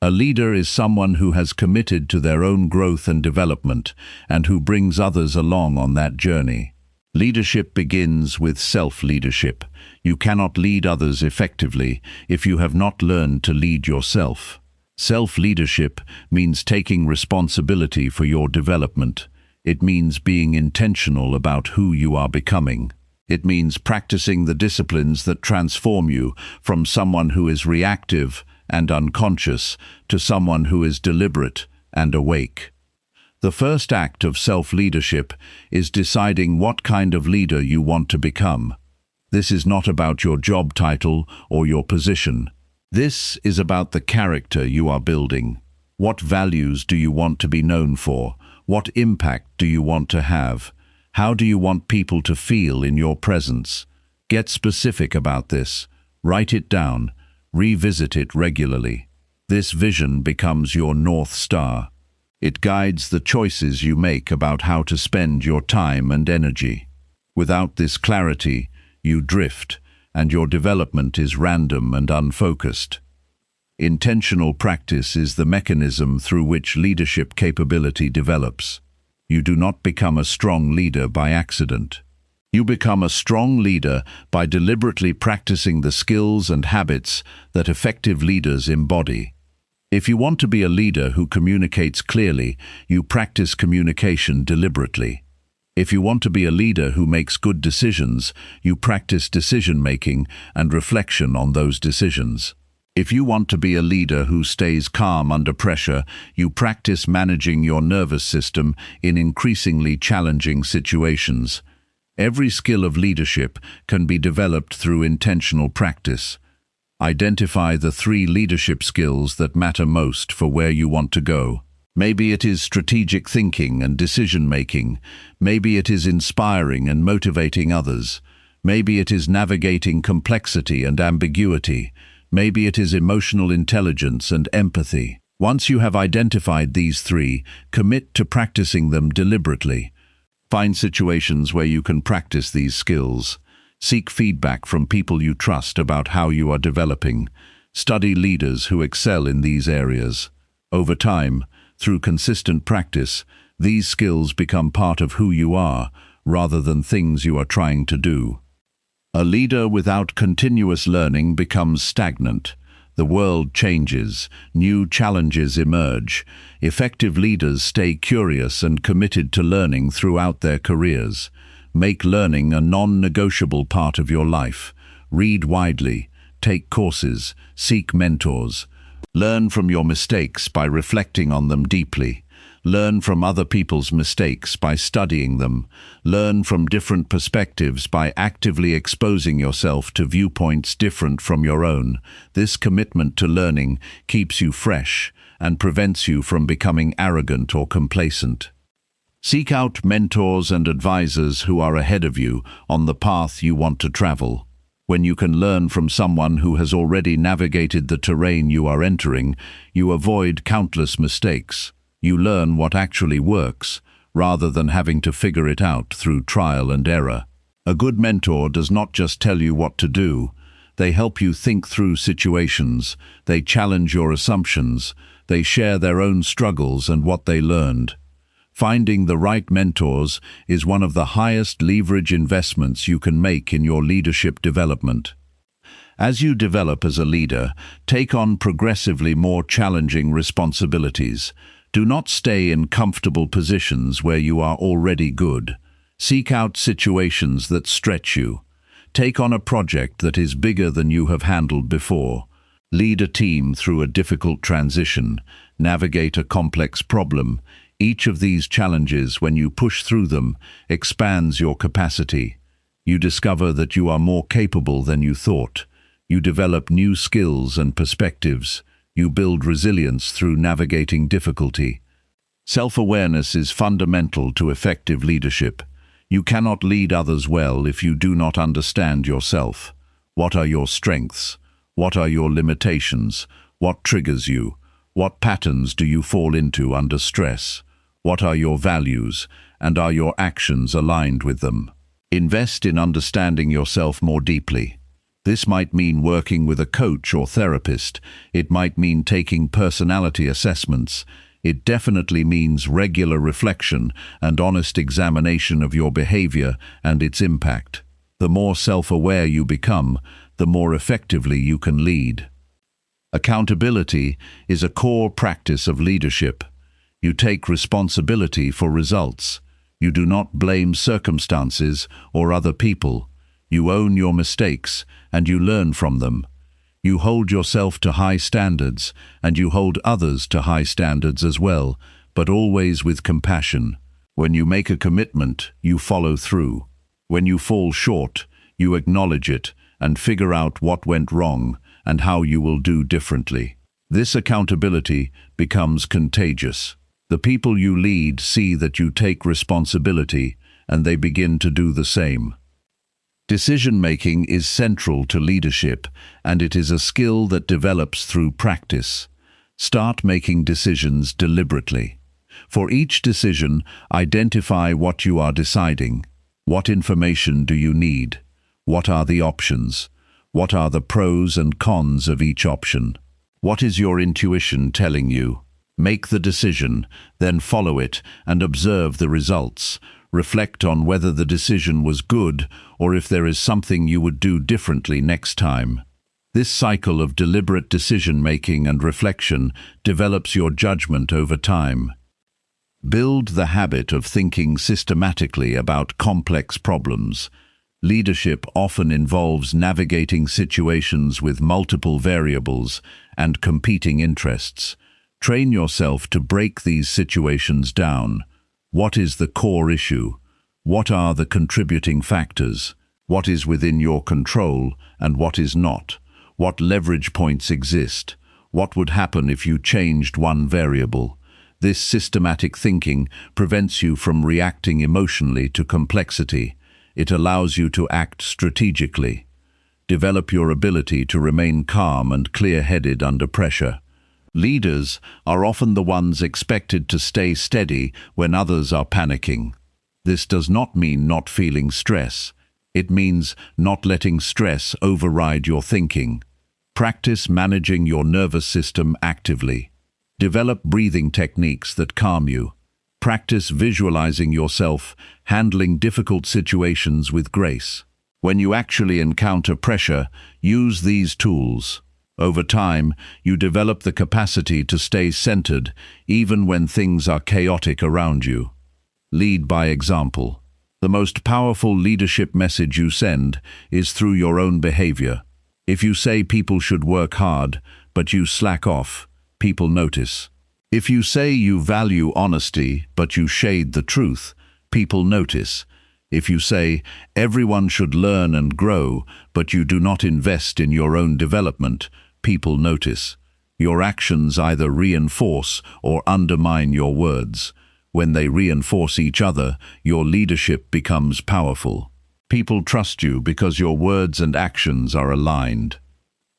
A leader is someone who has committed to their own growth and development and who brings others along on that journey. Leadership begins with self-leadership. You cannot lead others effectively if you have not learned to lead yourself. Self-leadership means taking responsibility for your development. It means being intentional about who you are becoming. It means practicing the disciplines that transform you from someone who is reactive and unconscious to someone who is deliberate and awake. The first act of self-leadership is deciding what kind of leader you want to become. This is not about your job title or your position. This is about the character you are building. What values do you want to be known for? What impact do you want to have? How do you want people to feel in your presence? Get specific about this. Write it down. Revisit it regularly. This vision becomes your North Star. It guides the choices you make about how to spend your time and energy. Without this clarity, you drift, and your development is random and unfocused. Intentional practice is the mechanism through which leadership capability develops. You do not become a strong leader by accident. You become a strong leader by deliberately practicing the skills and habits that effective leaders embody. If you want to be a leader who communicates clearly, you practice communication deliberately. If you want to be a leader who makes good decisions, you practice decision-making and reflection on those decisions. If you want to be a leader who stays calm under pressure, you practice managing your nervous system in increasingly challenging situations. Every skill of leadership can be developed through intentional practice. Identify the 3 leadership skills that matter most for where you want to go. Maybe it is strategic thinking and decision-making. Maybe it is inspiring and motivating others. Maybe it is navigating complexity and ambiguity. Maybe it is emotional intelligence and empathy. Once you have identified these 3, commit to practicing them deliberately. Find situations where you can practice these skills. Seek feedback from people you trust about how you are developing. Study leaders who excel in these areas. Over time, through consistent practice, these skills become part of who you are, rather than things you are trying to do. A leader without continuous learning becomes stagnant. The world changes, new challenges emerge. Effective leaders stay curious and committed to learning throughout their careers. Make learning a non-negotiable part of your life. Read widely, take courses, seek mentors. Learn from your mistakes by reflecting on them deeply. Learn from other people's mistakes by studying them. Learn from different perspectives by actively exposing yourself to viewpoints different from your own. This commitment to learning keeps you fresh and prevents you from becoming arrogant or complacent. Seek out mentors and advisors who are ahead of you on the path you want to travel. When you can learn from someone who has already navigated the terrain you are entering, you avoid countless mistakes. You learn what actually works, rather than having to figure it out through trial and error. A good mentor does not just tell you what to do. They help you think through situations. They challenge your assumptions. They share their own struggles and what they learned. Finding the right mentors is one of the highest leverage investments you can make in your leadership development. As you develop as a leader, take on progressively more challenging responsibilities. Do not stay in comfortable positions where you are already good. Seek out situations that stretch you. Take on a project that is bigger than you have handled before. Lead a team through a difficult transition. Navigate a complex problem. Each of these challenges, when you push through them, expands your capacity. You discover that you are more capable than you thought. You develop new skills and perspectives. You build resilience through navigating difficulty. Self-awareness is fundamental to effective leadership. You cannot lead others well if you do not understand yourself. What are your strengths? What are your limitations? What triggers you? What patterns do you fall into under stress? What are your values, and are your actions aligned with them? Invest in understanding yourself more deeply. This might mean working with a coach or therapist. It might mean taking personality assessments. It definitely means regular reflection and honest examination of your behavior and its impact. The more self-aware you become, the more effectively you can lead. Accountability is a core practice of leadership. You take responsibility for results. You do not blame circumstances or other people. You own your mistakes and you learn from them. You hold yourself to high standards and you hold others to high standards as well, but always with compassion. When you make a commitment, you follow through. When you fall short, you acknowledge it and figure out what went wrong and how you will do differently. This accountability becomes contagious. The people you lead see that you take responsibility, and they begin to do the same. Decision-making is central to leadership, and it is a skill that develops through practice. Start making decisions deliberately. For each decision, identify what you are deciding. What information do you need? What are the options? What are the pros and cons of each option? What is your intuition telling you? Make the decision, then follow it and observe the results. Reflect on whether the decision was good or if there is something you would do differently next time. This cycle of deliberate decision-making and reflection develops your judgment over time. Build the habit of thinking systematically about complex problems. Leadership often involves navigating situations with multiple variables and competing interests. Train yourself to break these situations down. What is the core issue? What are the contributing factors? What is within your control and what is not? What leverage points exist? What would happen if you changed one variable? This systematic thinking prevents you from reacting emotionally to complexity. It allows you to act strategically. Develop your ability to remain calm and clear-headed under pressure. Leaders are often the ones expected to stay steady when others are panicking. This does not mean not feeling stress. It means not letting stress override your thinking. Practice managing your nervous system actively. Develop breathing techniques that calm you. Practice visualizing yourself handling difficult situations with grace. When you actually encounter pressure, use these tools. Over time, you develop the capacity to stay centered even when things are chaotic around you. Lead by example. The most powerful leadership message you send is through your own behavior. If you say people should work hard, but you slack off, people notice. If you say you value honesty, but you shade the truth, people notice. If you say everyone should learn and grow, but you do not invest in your own development, people notice. Your actions either reinforce or undermine your words. When they reinforce each other, your leadership becomes powerful. People trust you because your words and actions are aligned.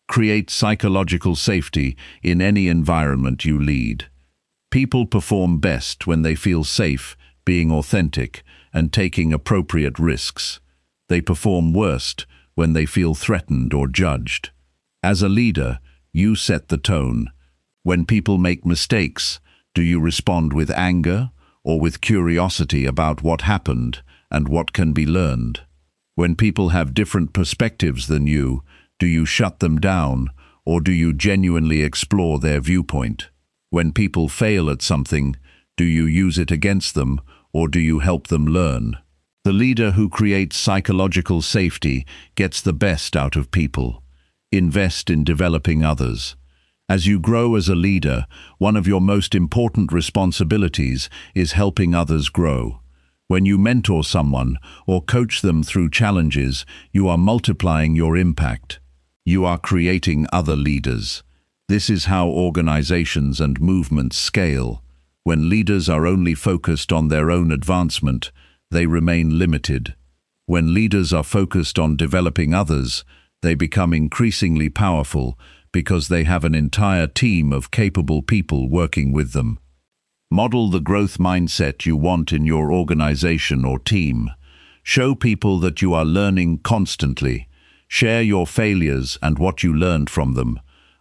Create psychological safety in any environment you lead. People perform best when they feel safe, being authentic, and taking appropriate risks. They perform worst when they feel threatened or judged. As a leader, you set the tone. When people make mistakes, do you respond with anger or with curiosity about what happened and what can be learned? When people have different perspectives than you, do you shut them down or do you genuinely explore their viewpoint? When people fail at something, do you use it against them or do you help them learn? The leader who creates psychological safety gets the best out of people. Invest in developing others. As you grow as a leader, one of your most important responsibilities is helping others grow. When you mentor someone or coach them through challenges, you are multiplying your impact. You are creating other leaders. This is how organizations and movements scale. When leaders are only focused on their own advancement, they remain limited. When leaders are focused on developing others, they become increasingly powerful because they have an entire team of capable people working with them. Model the growth mindset you want in your organization or team. Show people that you are learning constantly. Share your failures and what you learned from them.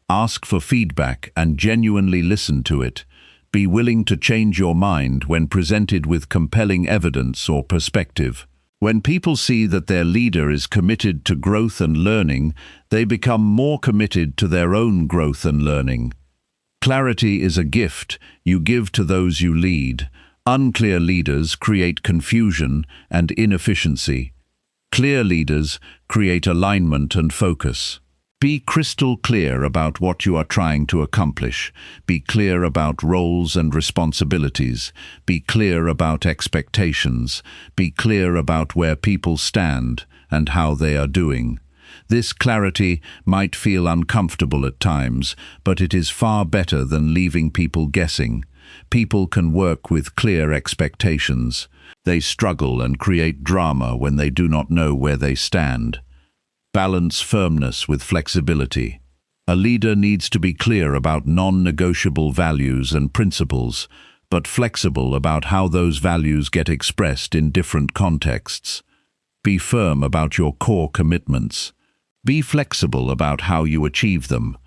Ask for feedback and genuinely listen to it. Be willing to change your mind when presented with compelling evidence or perspective. When people see that their leader is committed to growth and learning, they become more committed to their own growth and learning. Clarity is a gift you give to those you lead. Unclear leaders create confusion and inefficiency. Clear leaders create alignment and focus. Be crystal clear about what you are trying to accomplish. Be clear about roles and responsibilities. Be clear about expectations. Be clear about where people stand and how they are doing. This clarity might feel uncomfortable at times, but it is far better than leaving people guessing. People can work with clear expectations. They struggle and create drama when they do not know where they stand. Balance firmness with flexibility. A leader needs to be clear about non-negotiable values and principles, but flexible about how those values get expressed in different contexts. Be firm about your core commitments. Be flexible about how you achieve them.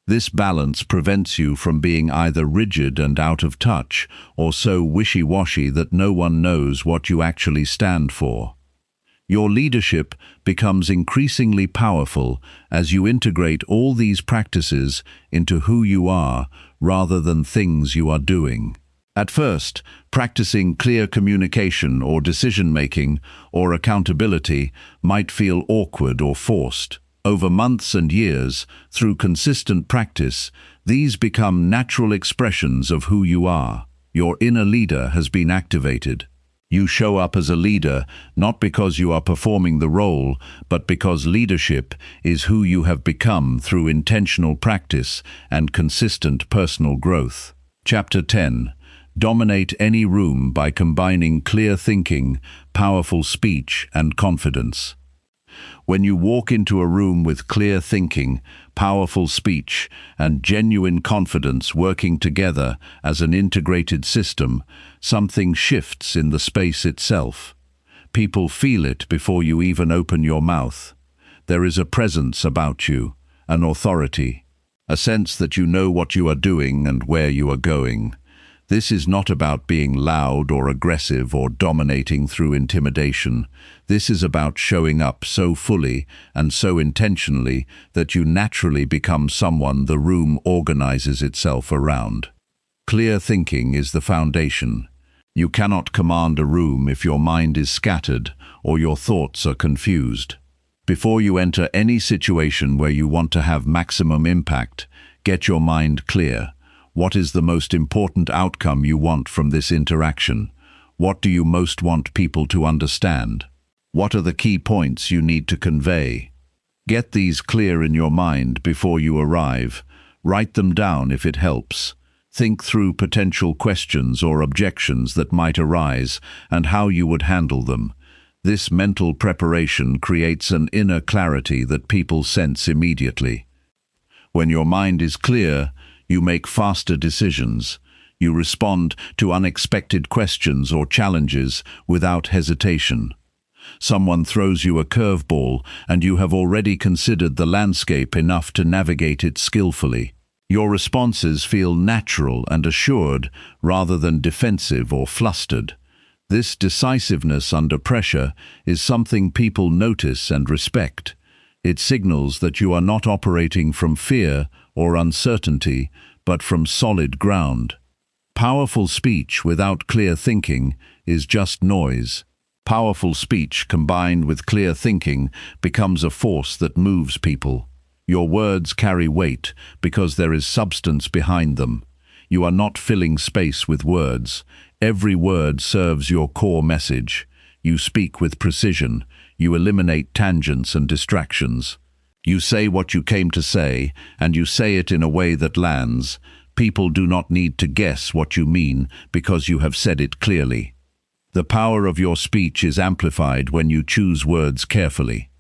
This balance prevents you from being either rigid and out of touch or so wishy-washy that no one knows what you actually stand for. Your leadership becomes increasingly powerful as you integrate all these practices into who you are rather than things you are doing. At first, practicing clear communication or decision-making or accountability might feel awkward or forced. Over months and years, through consistent practice, these become natural expressions of who you are. Your inner leader has been activated. You show up as a leader not because you are performing the role, but because leadership is who you have become through intentional practice and consistent personal growth. Chapter 10. Dominate any room by combining clear thinking, powerful speech, and confidence. When you walk into a room with clear thinking, powerful speech, and genuine confidence working together as an integrated system, something shifts in the space itself. People feel it before you even open your mouth. There is a presence about you, an authority, a sense that you know what you are doing and where you are going. This is not about being loud or aggressive or dominating through intimidation. This is about showing up so fully and so intentionally that you naturally become someone the room organizes itself around. Clear thinking is the foundation. You cannot command a room if your mind is scattered or your thoughts are confused. Before you enter any situation where you want to have maximum impact, get your mind clear. What is the most important outcome you want from this interaction? What do you most want people to understand? What are the key points you need to convey? Get these clear in your mind before you arrive. Write them down if it helps. Think through potential questions or objections that might arise and how you would handle them. This mental preparation creates an inner clarity that people sense immediately. When your mind is clear, you make faster decisions. You respond to unexpected questions or challenges without hesitation. Someone throws you a curveball, and you have already considered the landscape enough to navigate it skillfully. Your responses feel natural and assured rather than defensive or flustered. This decisiveness under pressure is something people notice and respect. It signals that you are not operating from fear or uncertainty, but from solid ground. Powerful speech without clear thinking is just noise. Powerful speech combined with clear thinking becomes a force that moves people. Your words carry weight because there is substance behind them. You are not filling space with words. Every word serves your core message. You speak with precision. You eliminate tangents and distractions. You say what you came to say, and you say it in a way that lands. People do not need to guess what you mean because you have said it clearly. The power of your speech is amplified when you choose words carefully.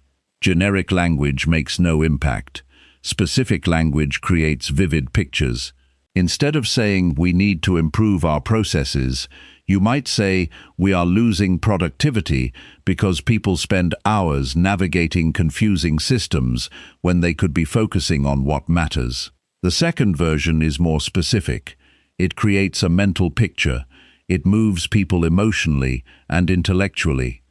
Generic language makes no impact. Specific language creates vivid pictures. Instead of saying, "We need to improve our processes," you might say, "We are losing productivity because people spend hours navigating confusing systems when they could be focusing on what matters." The second version is more specific. It creates a mental picture. It moves people emotionally and intellectually.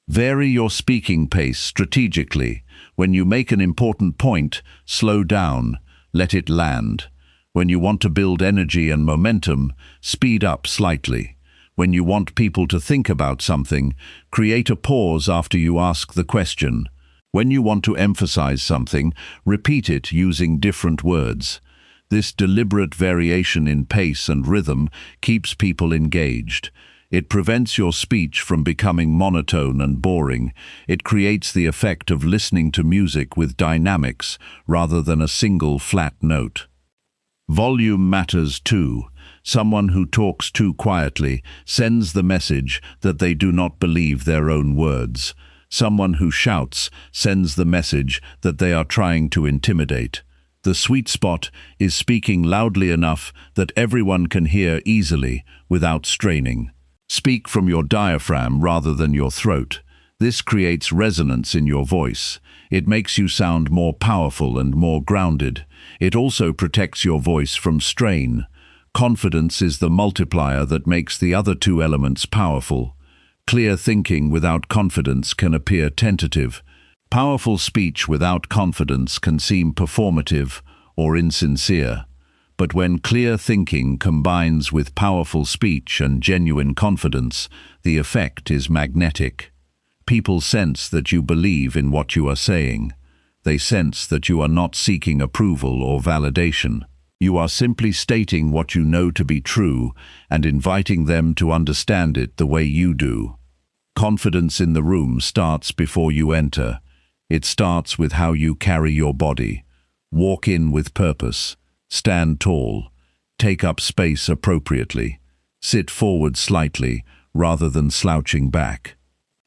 Vary your speaking pace strategically. When you make an important point, slow down, let it land. When you want to build energy and momentum, speed up slightly. When you want people to think about something, create a pause after you ask the question. When you want to emphasize something, repeat it using different words. This deliberate variation in pace and rhythm keeps people engaged. It prevents your speech from becoming monotone and boring. It creates the effect of listening to music with dynamics rather than a single flat note. Volume matters too. Someone who talks too quietly sends the message that they do not believe their own words. Someone who shouts sends the message that they are trying to intimidate. The sweet spot is speaking loudly enough that everyone can hear easily without straining. Speak from your diaphragm rather than your throat. This creates resonance in your voice. It makes you sound more powerful and more grounded. It also protects your voice from strain. Confidence is the multiplier that makes the other two elements powerful. Clear thinking without confidence can appear tentative. Powerful speech without confidence can seem performative or insincere. But when clear thinking combines with powerful speech and genuine confidence, the effect is magnetic. People sense that you believe in what you are saying. They sense that you are not seeking approval or validation. You are simply stating what you know to be true and inviting them to understand it the way you do. Confidence in the room starts before you enter. It starts with how you carry your body. Walk in with purpose. Stand tall. Take up space appropriately. Sit forward slightly rather than slouching back.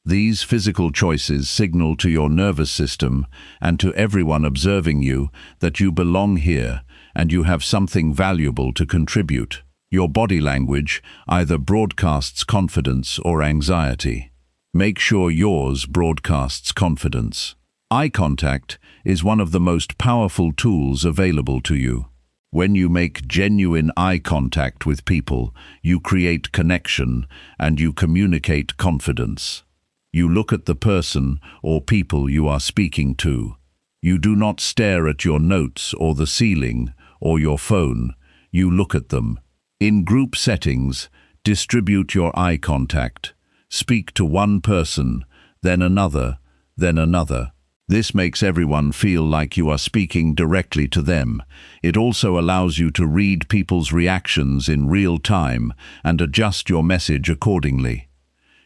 These physical choices signal to your nervous system and to everyone observing you that you belong here and you have something valuable to contribute. Your body language either broadcasts confidence or anxiety. Make sure yours broadcasts confidence. Eye contact is one of the most powerful tools available to you. When you make genuine eye contact with people, you create connection and you communicate confidence. You look at the person or people you are speaking to. You do not stare at your notes or the ceiling or your phone. You look at them. In group settings, distribute your eye contact. Speak to one person, then another, then another. This makes everyone feel like you are speaking directly to them. It also allows you to read people's reactions in real time and adjust your message accordingly.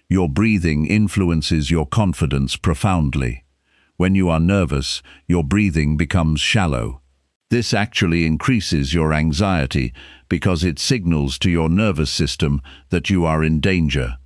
Your breathing influences your confidence profoundly. When you are nervous, your breathing becomes shallow. This actually increases your anxiety because it signals to your nervous system that you are in danger.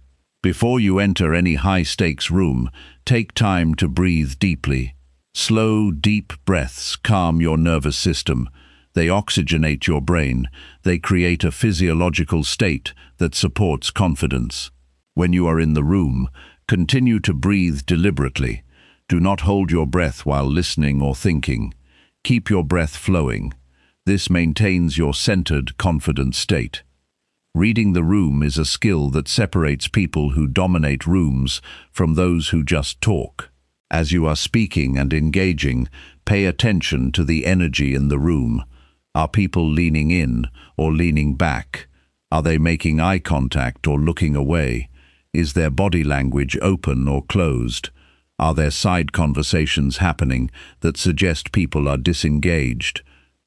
Before you enter any high-stakes room, take time to breathe deeply. Slow, deep breaths calm your nervous system. They oxygenate your brain. They create a physiological state that supports confidence. When you are in the room, continue to breathe deliberately. Do not hold your breath while listening or thinking. Keep your breath flowing. This maintains your centered, confident state. Reading the room is a skill that separates people who dominate rooms from those who just talk. As you are speaking and engaging, pay attention to the energy in the room. Are people leaning in or leaning back? Are they making eye contact or looking away? Is their body language open or closed? Are there side conversations happening that suggest people are disengaged?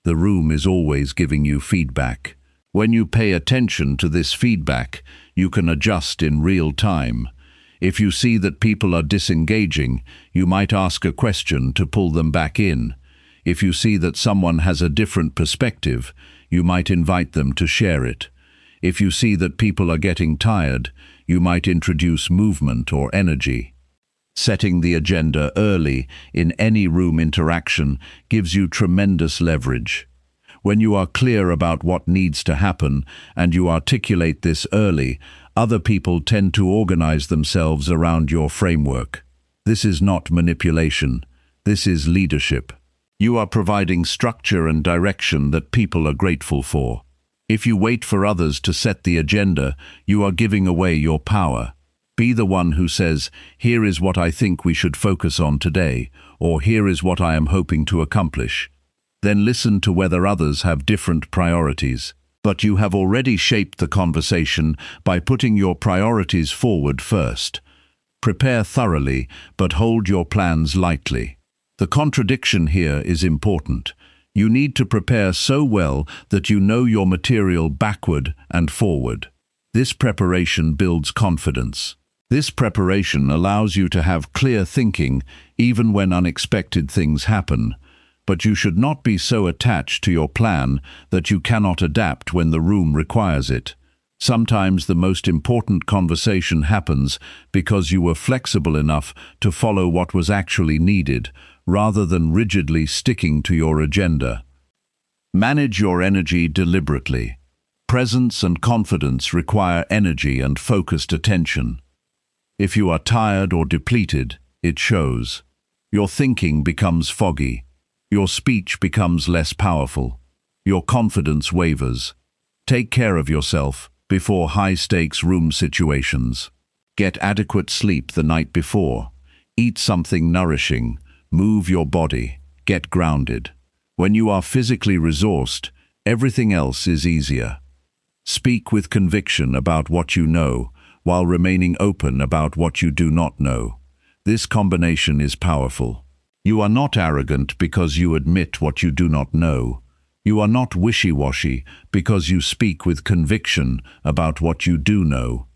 The room is always giving you feedback. When you pay attention to this feedback, you can adjust in real time. If you see that people are disengaging, you might ask a question to pull them back in. If you see that someone has a different perspective, you might invite them to share it. If you see that people are getting tired, you might introduce movement or energy. Setting the agenda early in any room interaction gives you tremendous leverage. When you are clear about what needs to happen and you articulate this early, other people tend to organize themselves around your framework. This is not manipulation. This is leadership. You are providing structure and direction that people are grateful for. If you wait for others to set the agenda, you are giving away your power. Be the one who says, "Here is what I think we should focus on today," or "Here is what I am hoping to accomplish." Then listen to whether others have different priorities. But you have already shaped the conversation by putting your priorities forward first. Prepare thoroughly, but hold your plans lightly. The contradiction here is important. You need to prepare so well that you know your material backward and forward. This preparation builds confidence. This preparation allows you to have clear thinking even when unexpected things happen. But you should not be so attached to your plan that you cannot adapt when the room requires it. Sometimes the most important conversation happens because you were flexible enough to follow what was actually needed, rather than rigidly sticking to your agenda. Manage your energy deliberately. Presence and confidence require energy and focused attention. If you are tired or depleted, it shows. Your thinking becomes foggy. Your speech becomes less powerful. Your confidence wavers. Take care of yourself before high-stakes room situations. Get adequate sleep the night before. Eat something nourishing. Move your body. Get grounded. When you are physically resourced, everything else is easier. Speak with conviction about what you know, while remaining open about what you do not know. This combination is powerful. You are not arrogant because you admit what you do not know. You are not wishy-washy because you speak with conviction about what you do know.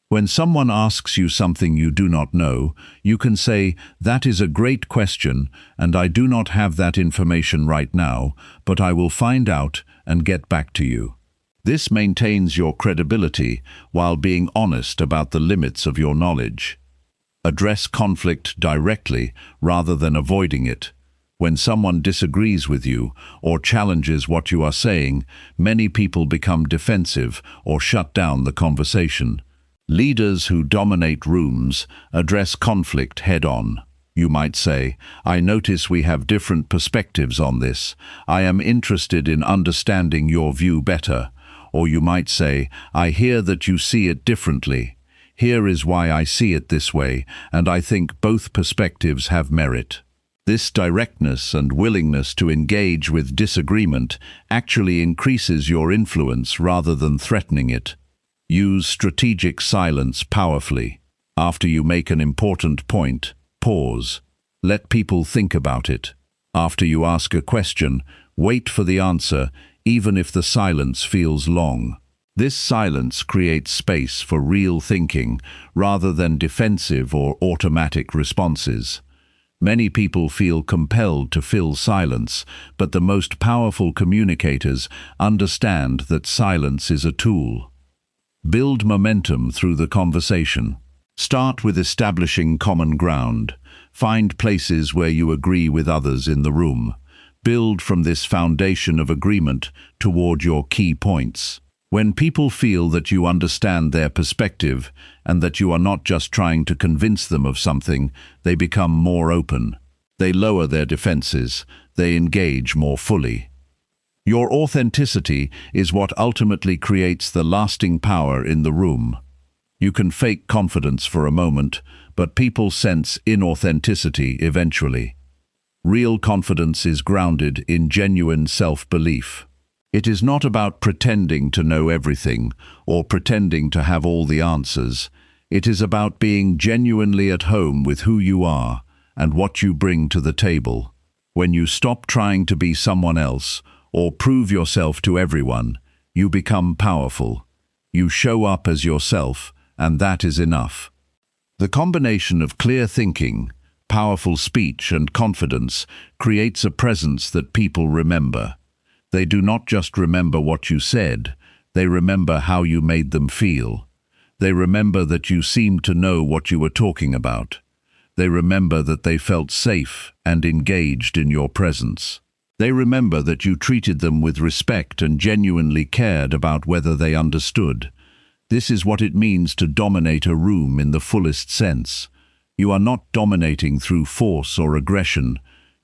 When someone asks you something you do not know, you can say, "That is a great question, and I do not have that information right now, but I will find out and get back to you." This maintains your credibility while being honest about the limits of your knowledge. Address conflict directly rather than avoiding it. When someone disagrees with you or challenges what you are saying, many people become defensive or shut down the conversation. Leaders who dominate rooms address conflict head-on. You might say, "I notice we have different perspectives on this. I am interested in understanding your view better." Or you might say, "I hear that you see it differently. Here is why I see it this way, and I think both perspectives have merit." This directness and willingness to engage with disagreement actually increases your influence rather than threatening it. Use strategic silence powerfully. After you make an important point, pause. Let people think about it. After you ask a question, wait for the answer, even if the silence feels long. This silence creates space for real thinking rather than defensive or automatic responses. Many people feel compelled to fill silence, but the most powerful communicators understand that silence is a tool. Build momentum through the conversation. Start with establishing common ground. Find places where you agree with others in the room. Build from this foundation of agreement toward your key points. When people feel that you understand their perspective and that you are not just trying to convince them of something, they become more open. They lower their defenses. They engage more fully. Your authenticity is what ultimately creates the lasting power in the room. You can fake confidence for a moment, but people sense inauthenticity eventually. Real confidence is grounded in genuine self-belief. It is not about pretending to know everything or pretending to have all the answers. It is about being genuinely at home with who you are and what you bring to the table. When you stop trying to be someone else or prove yourself to everyone, you become powerful. You show up as yourself, and that is enough. The combination of clear thinking, powerful speech, and confidence creates a presence that people remember. They do not just remember what you said, they remember how you made them feel. They remember that you seemed to know what you were talking about. They remember that they felt safe and engaged in your presence. They remember that you treated them with respect and genuinely cared about whether they understood. This is what it means to dominate a room in the fullest sense. You are not dominating through force or aggression.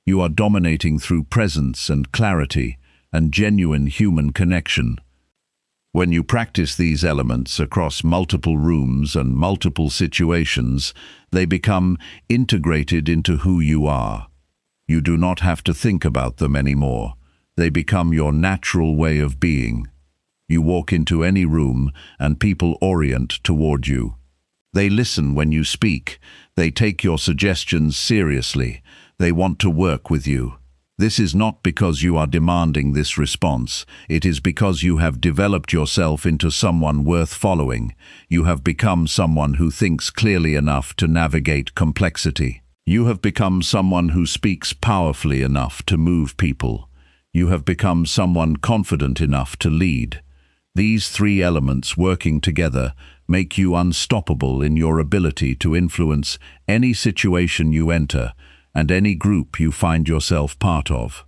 You are dominating through presence and clarity and genuine human connection. When you practice these elements across multiple rooms and multiple situations, they become integrated into who you are. You do not have to think about them anymore. They become your natural way of being. You walk into any room and people orient toward you. They listen when you speak. They take your suggestions seriously. They want to work with you. This is not because you are demanding this response. It is because you have developed yourself into someone worth following. You have become someone who thinks clearly enough to navigate complexity. You have become someone who speaks powerfully enough to move people. You have become someone confident enough to lead. These three elements working together make you unstoppable in your ability to influence any situation you enter and any group you find yourself part of.